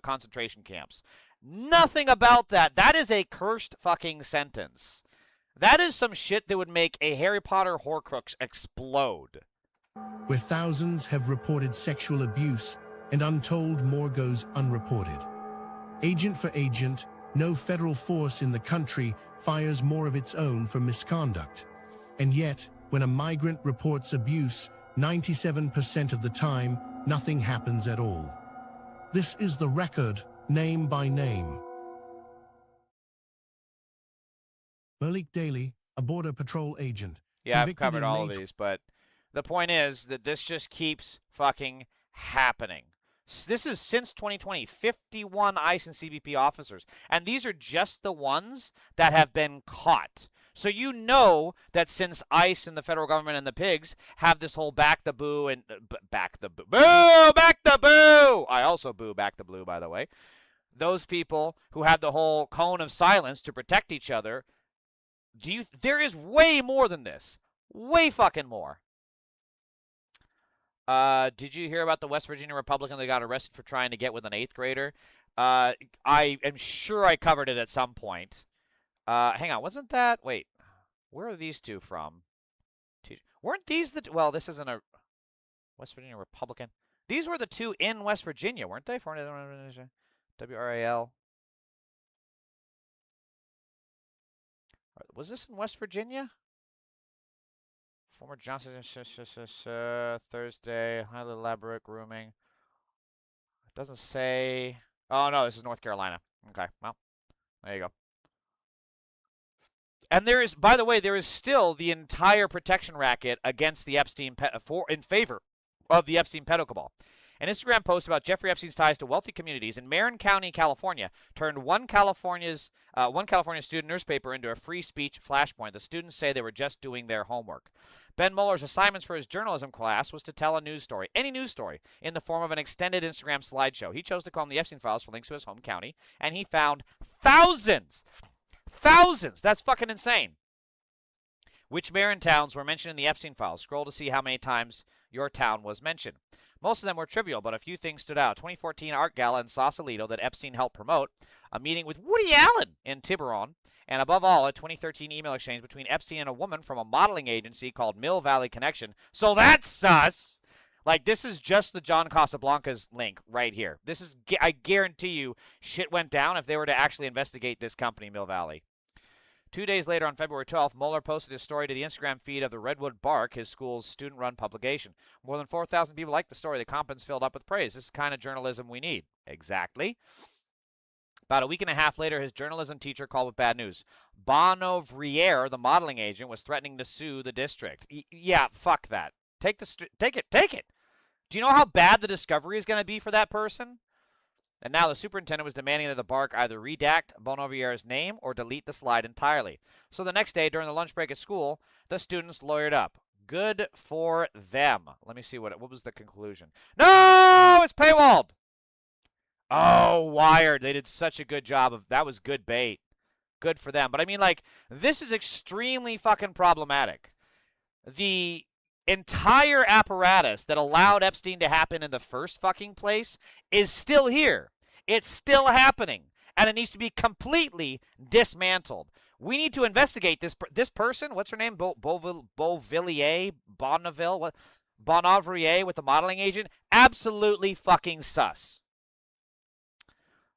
concentration camps. Nothing about that. That is a cursed fucking sentence. That is some shit that would make a Harry Potter Horcrux explode. Where thousands have reported sexual abuse and untold more goes unreported. Agent for agent, no federal force in the country fires more of its own for misconduct. And yet, when a migrant reports abuse, 97% of the time, nothing happens at all. This is the record, name by name. Malik Daly, a Border Patrol agent. Yeah, I've convicted covered in all May of these, but the point is that this just keeps fucking happening. This is since 2020, 51 ICE and CBP officers. And these are just the ones that have been caught. So you know that since ICE and the federal government and the pigs have this whole back the boo and back the boo. Boo! Back the boo! I also boo back the blue, by the way. Those people who have the whole cone of silence to protect each other, there is way more than this. Way fucking more. Did you hear about the West Virginia Republican that got arrested for trying to get with an 8th grader? I am sure I covered it at some point. Hang on, wasn't that? Wait, where are these two from? Weren't these the? Well, this isn't a West Virginia Republican. These were the two in West Virginia, weren't they? WRAL. Was this in West Virginia? Former Johnson Thursday, highly elaborate grooming. It doesn't say. Oh no, this is North Carolina. Okay, well, there you go. And there is, by the way, there is still the entire protection racket against the Epstein in favor of the Epstein pedo cabal. An Instagram post about Jeffrey Epstein's ties to wealthy communities in Marin County, California, turned one California student newspaper into a free speech flashpoint. The students say they were just doing their homework. Ben Muller's assignments for his journalism class was to tell a news story, any news story, in the form of an extended Instagram slideshow. He chose to call them the Epstein Files for links to his home county, and he found thousands, that's fucking insane. Which Marin towns were mentioned in the Epstein Files? Scroll to see how many times your town was mentioned. Most of them were trivial, but a few things stood out. 2014 art gala in Sausalito that Epstein helped promote, a meeting with Woody Allen in Tiburon, and above all, a 2013 email exchange between Epstein and a woman from a modeling agency called Mill Valley Connection. So that's sus! Like, this is just the John Casablancas link right here. This is, I guarantee you, shit went down if they were to actually investigate this company, Mill Valley. 2 days later, on February 12th, Mueller posted his story to the Instagram feed of the Redwood Bark, his school's student-run publication. More than 4,000 people liked the story. The comments filled up with praise. This is the kind of journalism we need. Exactly. About a week and a half later, his journalism teacher called with bad news. Bonovriere, the modeling agent, was threatening to sue the district. Yeah, fuck that. Take it. Do you know how bad the discovery is going to be for that person? And now the superintendent was demanding that the Bark either redact Bonovriere's name or delete the slide entirely. So the next day, during the lunch break at school, the students lawyered up. Good for them. Let me see what was the conclusion. No, it's paywalled. Oh, Wired. They did such a good job of that. Was good bait. Good for them. But I mean, like, this is extremely fucking problematic. The entire apparatus that allowed Epstein to happen in the first fucking place is still here. It's still happening. And it needs to be completely dismantled. We need to investigate this person. What's her name? Beauvillier? Bonneville? What? Bonovriere with the modeling agent? Absolutely fucking sus.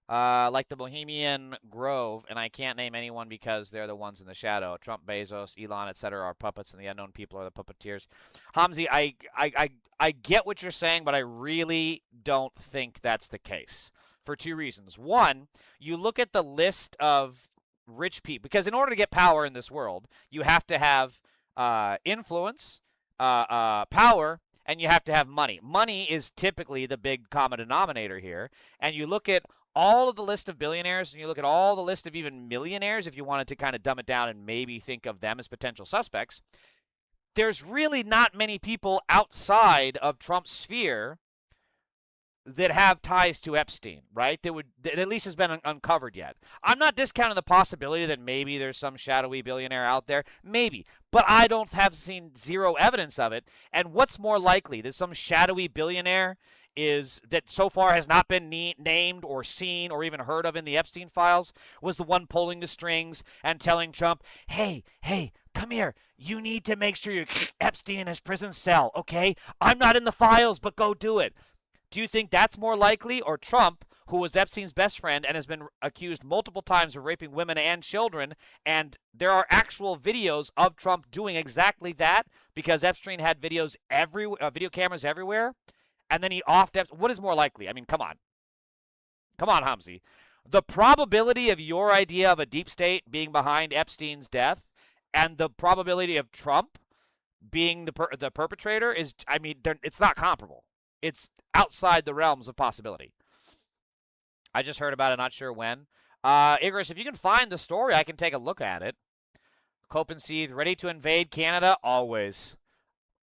Like the Bohemian Grove, and I can't name anyone because they're the ones in the shadow. Trump, Bezos, Elon, etc. are puppets, and the unknown people are the puppeteers. Hamzi, I get what you're saying, but I really don't think that's the case for two reasons. One, you look at the list of rich people, because in order to get power in this world, you have to have influence, power, and you have to have money. Money is typically the big common denominator here, and you look at all of the list of billionaires, and you look at all the list of even millionaires, if you wanted to kind of dumb it down and maybe think of them as potential suspects, there's really not many people outside of Trump's sphere that have ties to Epstein, right? That at least has been uncovered yet. I'm not discounting the possibility that maybe there's some shadowy billionaire out there. Maybe. But I don't have seen zero evidence of it. And what's more likely? That some shadowy billionaire is that so far has not been named or seen or even heard of in the Epstein files was the one pulling the strings and telling Trump, hey, come here. You need to make sure you keep Epstein in his prison cell, okay? I'm not in the files, but go do it. Do you think that's more likely, or Trump, who was Epstein's best friend and has been accused multiple times of raping women and children, and there are actual videos of Trump doing exactly that because Epstein had videos video cameras everywhere, and then he offed Epstein? What is more likely? I mean, come on. Come on, Hamzi. The probability of your idea of a deep state being behind Epstein's death and the probability of Trump being the perpetrator is, I mean, it's not comparable. It's outside the realms of possibility. I just heard about it, not sure when. Igris, if you can find the story, I can take a look at it. Copenseed, ready to invade Canada? Always.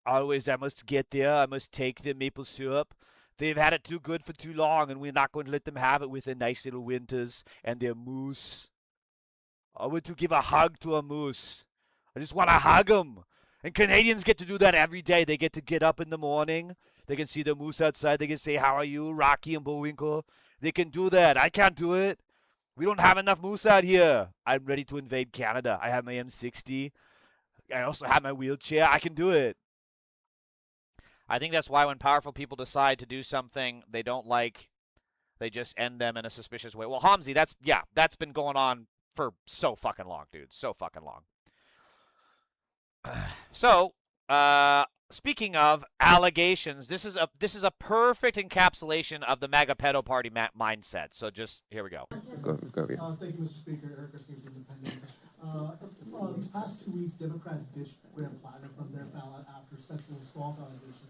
Always, I must get there. I must take the maple syrup. They've had it too good for too long, and we're not going to let them have it with their nice little winters and their moose. I want to give a hug to a moose. I just want to hug them. And Canadians get to do that every day. They get to get up in the morning. They can see the moose outside. They can say, how are you, Rocky and Bullwinkle? They can do that. I can't do it. We don't have enough moose out here. I'm ready to invade Canada. I have my M60. I also have my wheelchair. I can do it. I think that's why when powerful people decide to do something they don't like, they just end them in a suspicious way. Well, Hamzi, that's been going on for so fucking long, dude. So fucking long. So, speaking of allegations, this is a perfect encapsulation of the MAGA pedo party mindset. So just here we go. Go. Thank you, Mr. Speaker. Eric Garcia from Independent. These past 2 weeks, Democrats ditched Graham Platter from their ballot after sexual assault allegations.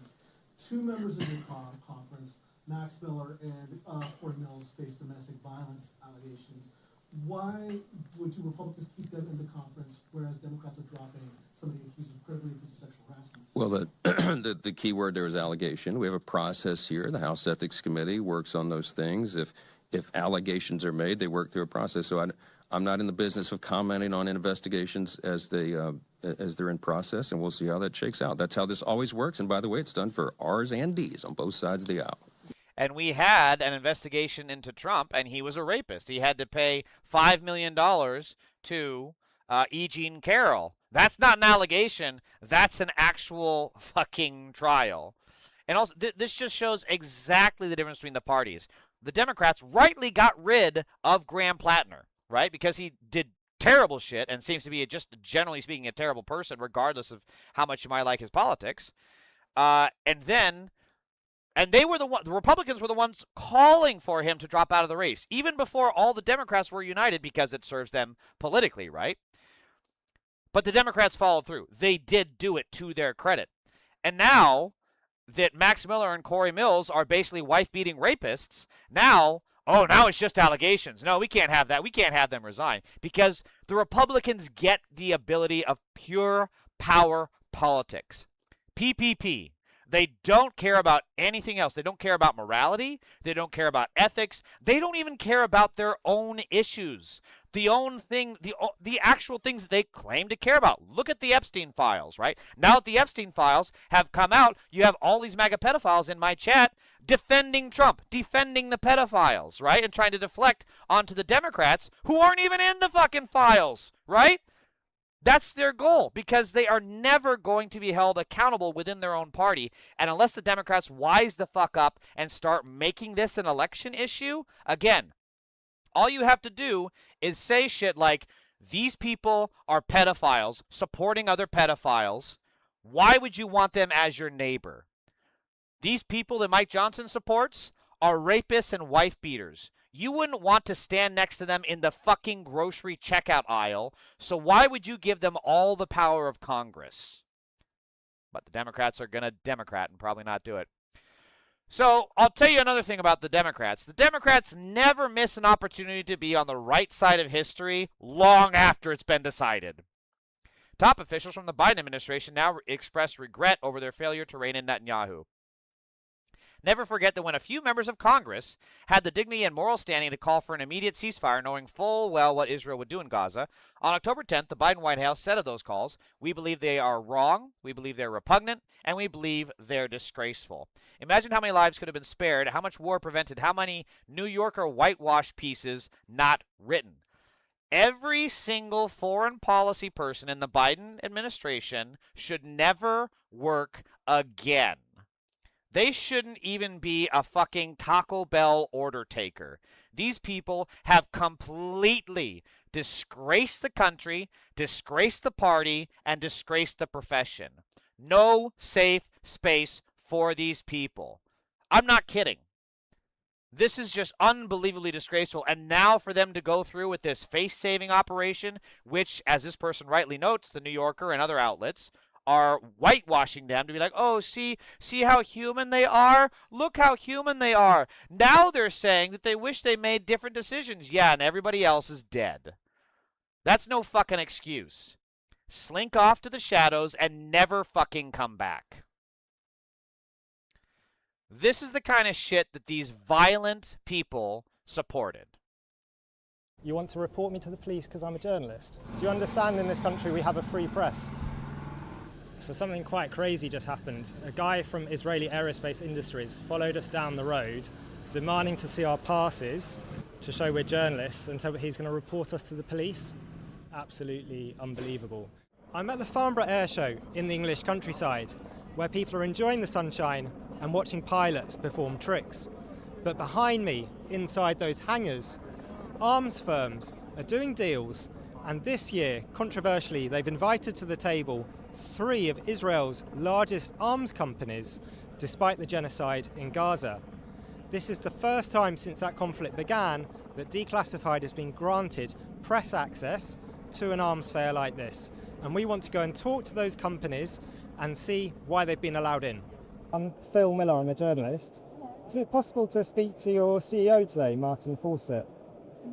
2 members of the conference, Max Miller and Ford Mills, faced domestic violence allegations. Why would you Republicans keep them in the conference, whereas Democrats are dropping somebody accused of criminally accused of sexual harassment? Well, the key word there is allegation. We have a process here. The House Ethics Committee works on those things. If allegations are made, they work through a process. So I'm not in the business of commenting on investigations as they're in process, and we'll see how that shakes out. That's how this always works. And by the way, it's done for R's and D's on both sides of the aisle. And we had an investigation into Trump, and he was a rapist. He had to pay $5 million to E. Jean Carroll. That's not an allegation. That's an actual fucking trial. And also, this just shows exactly the difference between the parties. The Democrats rightly got rid of Graham Plattner, right? Because he did terrible shit and seems to be, just generally speaking, a terrible person, regardless of how much you might like his politics. And they were the Republicans were the ones calling for him to drop out of the race, even before all the Democrats were united because it serves them politically, right? But the Democrats followed through. They did do it, to their credit. And now that Max Miller and Corey Mills are basically wife-beating rapists, now it's just allegations. No, we can't have that. We can't have them resign because the Republicans get the ability of pure power politics. PPP. They don't care about anything else. They don't care about morality. They don't care about ethics. They don't even care about their own issues. The actual things that they claim to care about. Look at the Epstein files, right? Now that the Epstein files have come out, you have all these MAGA pedophiles in my chat defending Trump, defending the pedophiles, right? And trying to deflect onto the Democrats who aren't even in the fucking files, right? That's their goal because they are never going to be held accountable within their own party. And unless the Democrats wise the fuck up and start making this an election issue, again, all you have to do is say shit like, these people are pedophiles supporting other pedophiles. Why would you want them as your neighbor? These people that Mike Johnson supports are rapists and wife beaters. You wouldn't want to stand next to them in the fucking grocery checkout aisle, so why would you give them all the power of Congress? But the Democrats are going to Democrat and probably not do it. So I'll tell you another thing about the Democrats. The Democrats never miss an opportunity to be on the right side of history long after it's been decided. Top officials from the Biden administration now express regret over their failure to rein in Netanyahu. Never forget that when a few members of Congress had the dignity and moral standing to call for an immediate ceasefire, knowing full well what Israel would do in Gaza, on October 10th, the Biden White House said of those calls, "We believe they are wrong, we believe they're repugnant, and we believe they're disgraceful." Imagine how many lives could have been spared, how much war prevented, how many New Yorker whitewash pieces not written. Every single foreign policy person in the Biden administration should never work again. They shouldn't even be a fucking Taco Bell order taker. These people have completely disgraced the country, disgraced the party, and disgraced the profession. No safe space for these people. I'm not kidding. This is just unbelievably disgraceful. And now for them to go through with this face-saving operation, which, as this person rightly notes, the New Yorker and other outlets are whitewashing them to be like, oh, see how human they are? Look how human they are. Now they're saying that they wish they made different decisions. Yeah, and everybody else is dead. That's no fucking excuse. Slink off to the shadows and never fucking come back. This is the kind of shit that these violent people supported. You want to report me to the police because I'm a journalist? Do you understand in this country we have a free press? So something quite crazy just happened. A guy from Israeli Aerospace Industries followed us down the road, demanding to see our passes to show we're journalists, and so he's going to report us to the police. Absolutely unbelievable. I'm at the Farnborough Air Show in the English countryside, where people are enjoying the sunshine and watching pilots perform tricks. But behind me, inside those hangars, arms firms are doing deals, and this year, controversially, they've invited to the table 3 of Israel's largest arms companies, despite the genocide in Gaza. This is the first time since that conflict began that Declassified has been granted press access to an arms fair like this. And we want to go and talk to those companies and see why they've been allowed in. I'm Phil Miller, I'm a journalist. Is it possible to speak to your CEO today, Martin Fawcett?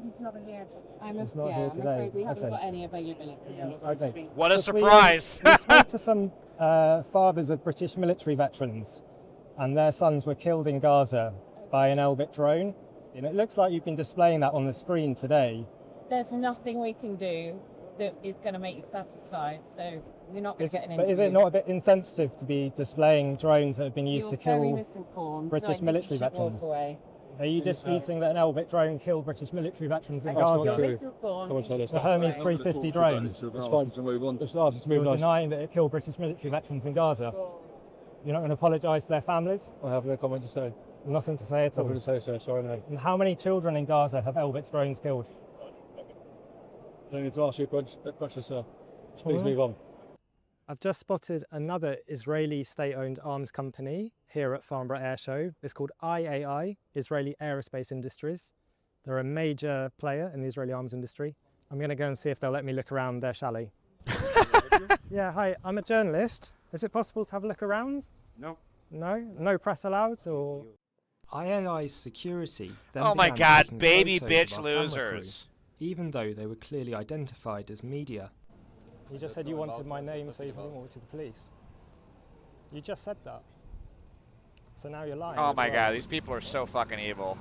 He's not here. He's not here today. I'm afraid we haven't Okay. got any availability. Okay. What a Just surprise! We spoke to some fathers of British military veterans, and their sons were killed in Gaza by an Elbit drone. And it looks like you've been displaying that on the screen today. there's nothing we can do that is going to make you satisfied. So you're not going to get an But interview. is it not a bit insensitive to be displaying drones that have been used You're to very kill misinformed, British so I think military you should veterans? walk away. Are you disputing that an Elbit drone killed British military veterans in You're Gaza? misinformed. You should The walk Hermes away. 350 drone. You're denying that it killed British military veterans in Gaza. You're not going to apologise to their families? I have no comment to say. Nothing to say at all. Nothing to say, sir. Sorry, no. And how many children in Gaza have Elbit drones killed? I need to ask you a question, sir. Please move on. I've just spotted another Israeli state-owned arms company here at Farnborough Air Show. It's called IAI, Israeli Aerospace Industries. They're a major player in the Israeli arms industry. I'm going to go and see if they'll let me look around their chalet. Yeah, hi, I'm a journalist. Is it possible to have a look around? No. No? No press allowed, or...? IAI's security then Oh my began God, taking baby photos bitch of our camera crew, losers. even though they were clearly identified as media. You just said you wanted my name so you can report to the police. You just said that. So now you're lying. Oh as my well. God, these people are so fucking evil.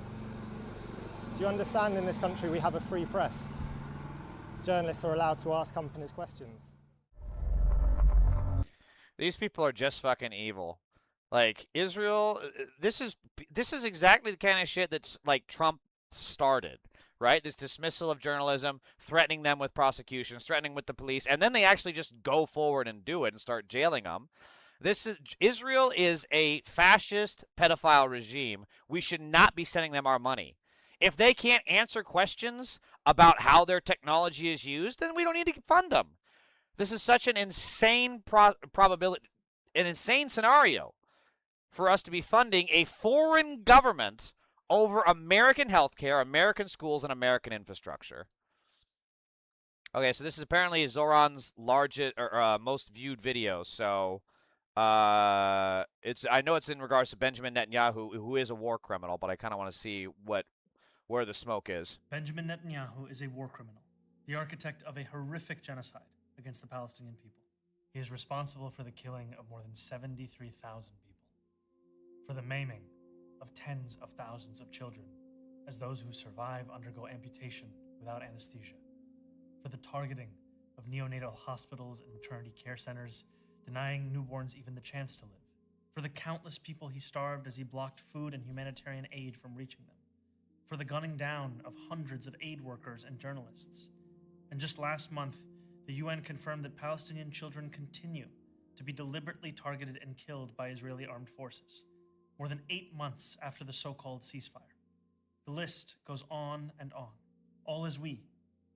Do you understand in this country we have a free press? Journalists are allowed to ask companies questions. These people are just fucking evil. Like, Israel, this is exactly the kind of shit that's like Trump started, right? This dismissal of journalism, threatening them with prosecutions, threatening with the police, and then they actually just go forward and do it and start jailing them. Israel is a fascist pedophile regime. We should not be sending them our money. If they can't answer questions about how their technology is used, then we don't need to fund them. This is such an insane probability, an insane scenario for us to be funding a foreign government over American healthcare, American schools, and American infrastructure. Okay, so this is apparently Zoran's largest or most viewed video. So I know it's in regards to Benjamin Netanyahu, who is a war criminal, but I kind of want to see where the smoke is. Benjamin Netanyahu is a war criminal, the architect of a horrific genocide against the Palestinian people. He is responsible for the killing of more than 73,000 people, for the maiming of tens of thousands of children as those who survive undergo amputation without anesthesia, for the targeting of neonatal hospitals and maternity care centers, denying newborns even the chance to live, for the countless people he starved as he blocked food and humanitarian aid from reaching them, for the gunning down of hundreds of aid workers and journalists. And just last month, the UN confirmed that Palestinian children continue to be deliberately targeted and killed by Israeli armed forces, more than 8 months after the so-called ceasefire. The list goes on and on, all as we,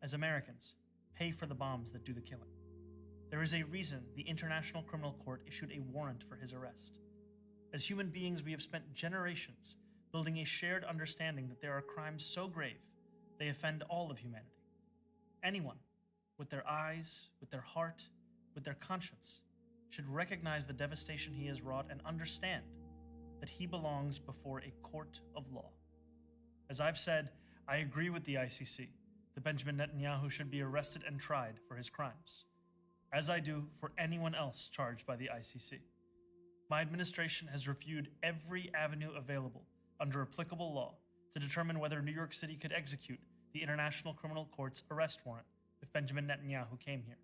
as Americans, pay for the bombs that do the killing. There is a reason the International Criminal Court issued a warrant for his arrest. As human beings, we have spent generations building a shared understanding that there are crimes so grave they offend all of humanity. Anyone, with their eyes, with their heart, with their conscience, should recognize the devastation he has wrought and understand that he belongs before a court of law. As I've said, I agree with the ICC that Benjamin Netanyahu should be arrested and tried for his crimes, as I do for anyone else charged by the ICC. My administration has reviewed every avenue available under applicable law to determine whether New York City could execute the International Criminal Court's arrest warrant if Benjamin Netanyahu came here.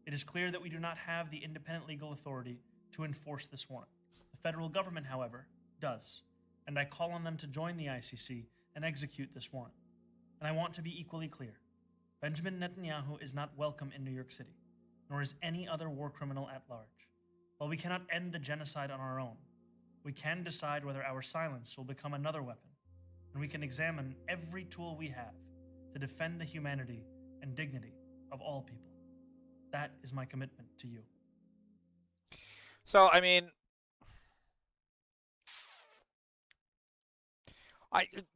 It is clear that we do not have the independent legal authority to enforce this warrant. The federal government, however, does, and I call on them to join the ICC and execute this warrant. And I want to be equally clear. Benjamin Netanyahu is not welcome in New York City, nor is any other war criminal at large. While we cannot end the genocide on our own, we can decide whether our silence will become another weapon, and we can examine every tool we have to defend the humanity and dignity of all people. That is my commitment to you. So, I mean,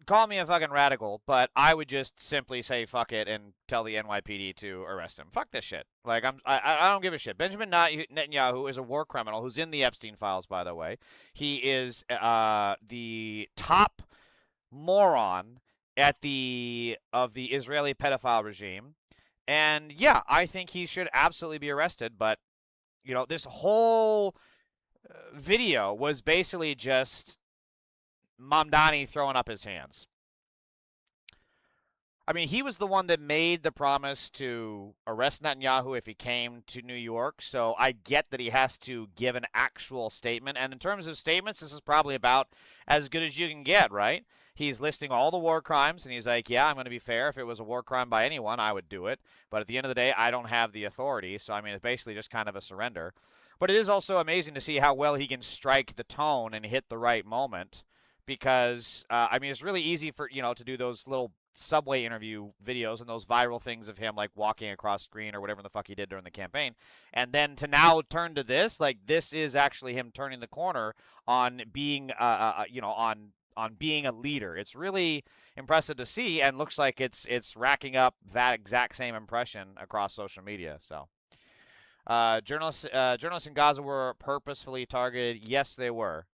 call me a fucking radical, but I would just simply say fuck it and tell the NYPD to arrest him. Fuck this shit. Like, I don't give a shit. Benjamin Netanyahu is a war criminal who's in the Epstein files, by the way. He is the top moron of the Israeli pedophile regime. And yeah, I think he should absolutely be arrested, but you know, this whole video was basically just Mamdani throwing up his hands. I mean, he was the one that made the promise to arrest Netanyahu if he came to New York. So I get that he has to give an actual statement. And in terms of statements, this is probably about as good as you can get, right? He's listing all the war crimes, and he's like, yeah, I'm going to be fair. If it was a war crime by anyone, I would do it. But at the end of the day, I don't have the authority. So, I mean, it's basically just kind of a surrender. But it is also amazing to see how well he can strike the tone and hit the right moment. Because, I mean, it's really easy for, to do those little subway interview videos and those viral things of him like walking across screen or whatever the fuck he did during the campaign, and then to now turn to this, like, this is actually him turning the corner on being on being a leader. It's really impressive to see, and looks like it's racking up that exact same impression across social media. So journalists in Gaza were purposefully targeted. Yes, they were.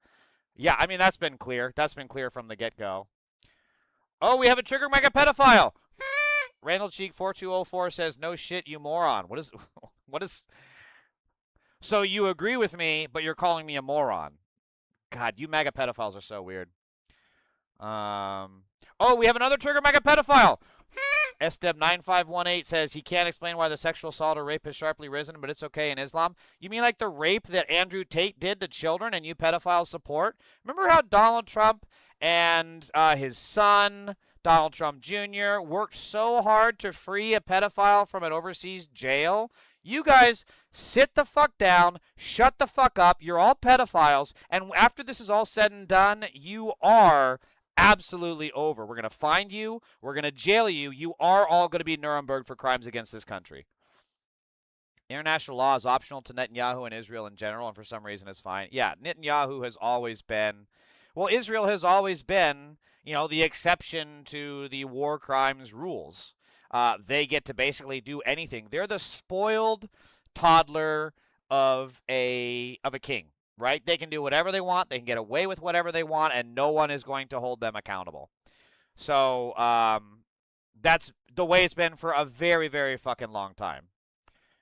Yeah, I mean, that's been clear from the get-go. Oh, we have a trigger mega pedophile. Randall Cheek 4204 says, "No shit, you moron." What is? So you agree with me, but you're calling me a moron? God, you mega pedophiles are so weird. Oh, we have another trigger mega pedophile. SDEB9518 says he can't explain why the sexual assault or rape has sharply risen, but it's okay in Islam. You mean like the rape that Andrew Tate did to children and you pedophiles support? Remember how Donald Trump and his son, Donald Trump Jr., worked so hard to free a pedophile from an overseas jail? You guys sit the fuck down, shut the fuck up. You're all pedophiles, and after this is all said and done, you are absolutely over. We're going to find you. We're going to jail you. You are all going to be Nuremberg for crimes against this country. International law is optional to Netanyahu and Israel in general, and for some reason it's fine. Yeah, Netanyahu has always been, well, Israel has always been, the exception to the war crimes rules. They get to basically do anything. They're the spoiled toddler of a king. Right? They can do whatever they want. They can get away with whatever they want, and no one is going to hold them accountable. So that's the way it's been for a very, very fucking long time.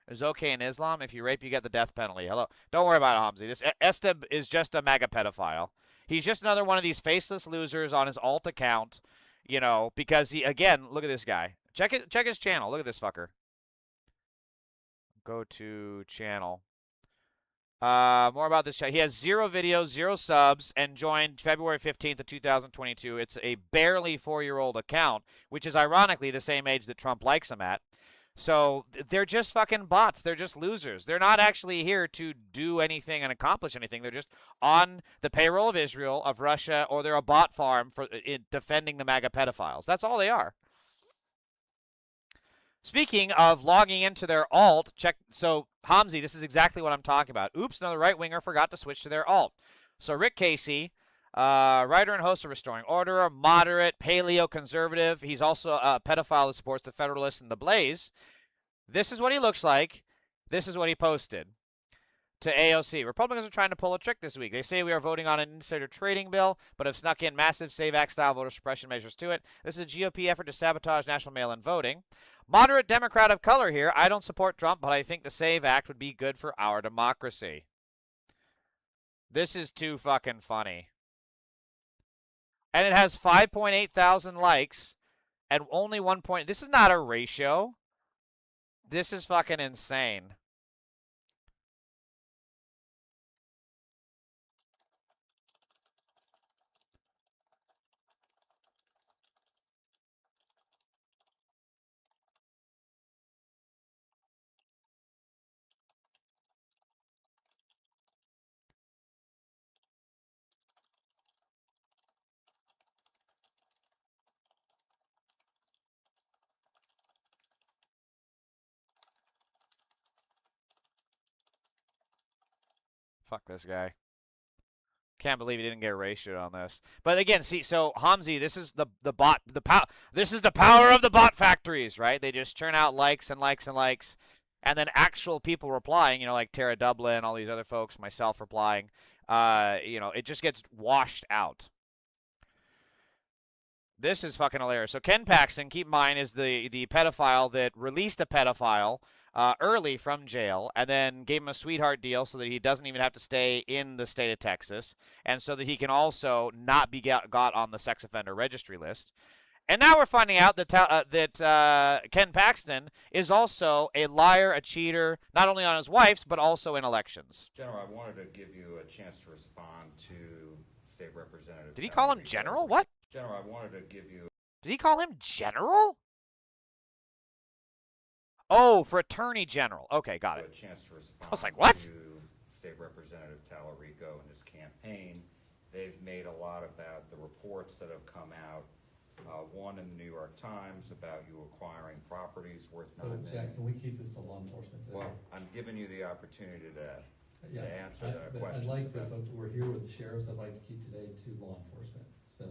It's okay in Islam. If you rape, you get the death penalty. Hello. Don't worry about it, Hamzi. This Esteb is just a mega pedophile. He's just another one of these faceless losers on his alt account, because he, again, look at this guy. Check his channel. Look at this fucker. Go to channel. More about this chat. He has 0 videos, 0 subs, and joined February 15th of 2022. It's a barely 4-year-old account, which is ironically the same age that Trump likes him at. So they're just fucking bots. They're just losers. They're not actually here to do anything and accomplish anything. They're just on the payroll of Israel, of Russia, or they're a bot farm for defending the MAGA pedophiles. That's all they are. Speaking of logging into their alt, check. So, Hamzi, this is exactly what I'm talking about. Oops, another right-winger forgot to switch to their alt. So, Rick Casey, writer and host of Restoring Order, moderate, paleo-conservative. He's also a pedophile that supports the Federalists and the Blaze. This is what he looks like. This is what he posted to AOC. Republicans are trying to pull a trick this week. They say we are voting on an insider trading bill, but have snuck in massive SAVE Act-style voter suppression measures to it. This is a GOP effort to sabotage national mail-in voting. Moderate Democrat of color here. I don't support Trump, but I think the SAVE Act would be good for our democracy. This is too fucking funny. And it has 5.8 thousand likes and only 1 point. This is not a ratio. This is fucking insane. Fuck this guy. Can't believe he didn't get ratioed on this. But again, see, so Hamzi, this is the bot, this is the power of the bot factories, right? They just churn out likes and likes and likes, and then actual people replying, like Tara Dublin, all these other folks, myself replying, it just gets washed out. This is fucking hilarious. So Ken Paxton, keep in mind, is the pedophile that released a pedophile early from jail and then gave him a sweetheart deal so that he doesn't even have to stay in the state of Texas, and so that he can also not be got on the sex offender registry list. And now we're finding out that Ken Paxton is also a liar, a cheater, not only on his wife's, but also in elections. General, I wanted to give you a chance to respond to State Representative. Did he call him General? What? General, I wanted to give you. Did he call him General? Oh, for Attorney General. Okay, got it. A chance to respond. I was like, what? To State Representative Tallarico and his campaign. They've made a lot about the reports that have come out. One in the New York Times about you acquiring properties worth So, Jack, can we keep this to law enforcement today? Well, I'm giving you the opportunity to answer that but question. I'd like to, if we're here with the sheriffs, I'd like to keep today to law enforcement. So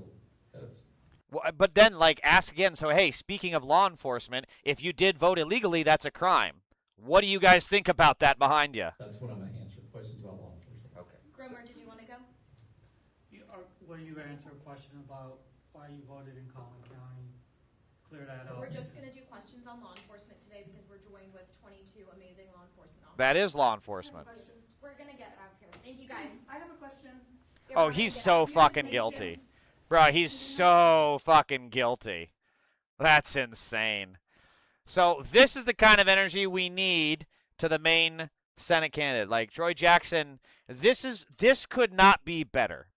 that's. Well, but then, like, ask again. So, hey, speaking of law enforcement, if you did vote illegally, that's a crime. What do you guys think about that behind you? That's what I'm going to answer. Questions about law enforcement. Okay. Gromer, did you want to go? Will you answer a question about why you voted in Collin County? Clear that up. We're just going to do questions on law enforcement today because we're joined with 22 amazing law enforcement officers. That is law enforcement. We're going to get out of here. Thank you, guys. I have a question. Oh, he's so fucking guilty. Bro, he's so fucking guilty. That's insane. So this is the kind of energy we need to the main Senate candidate. Like Troy Jackson, this could not be better.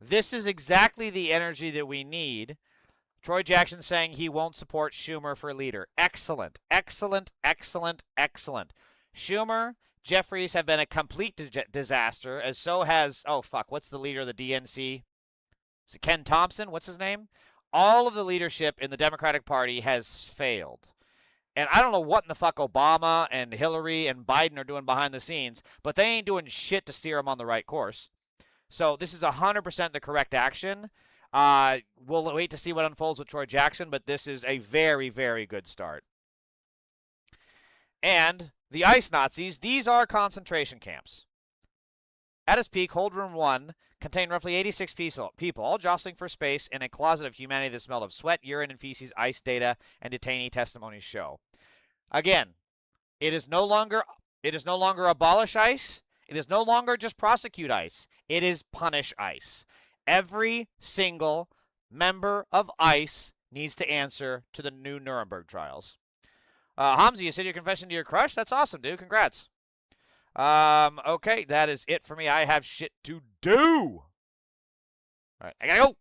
This is exactly the energy that we need. Troy Jackson saying he won't support Schumer for leader. Excellent, excellent, excellent, excellent. Schumer, Jeffries have been a complete disaster, as so has, oh fuck, what's the leader of the DNC? Is it Ken Thompson? What's his name? All of the leadership in the Democratic Party has failed. And I don't know what in the fuck Obama and Hillary and Biden are doing behind the scenes, but they ain't doing shit to steer them on the right course. So this is 100% the correct action. We'll wait to see what unfolds with Troy Jackson, but this is a very, very good start. And the ICE Nazis, these are concentration camps. At its peak, Hold Room 1 contained roughly 86 people, all jostling for space in a closet of humanity that smelled of sweat, urine, and feces, ICE data, and detainee testimonies show. Again, it is no longer abolish ICE. It is no longer just prosecute ICE. It is punish ICE. Every single member of ICE needs to answer to the new Nuremberg trials. Hamza, you said your confession to your crush? That's awesome, dude. Congrats. Okay, that is it for me. I have shit to do. All right, I gotta go.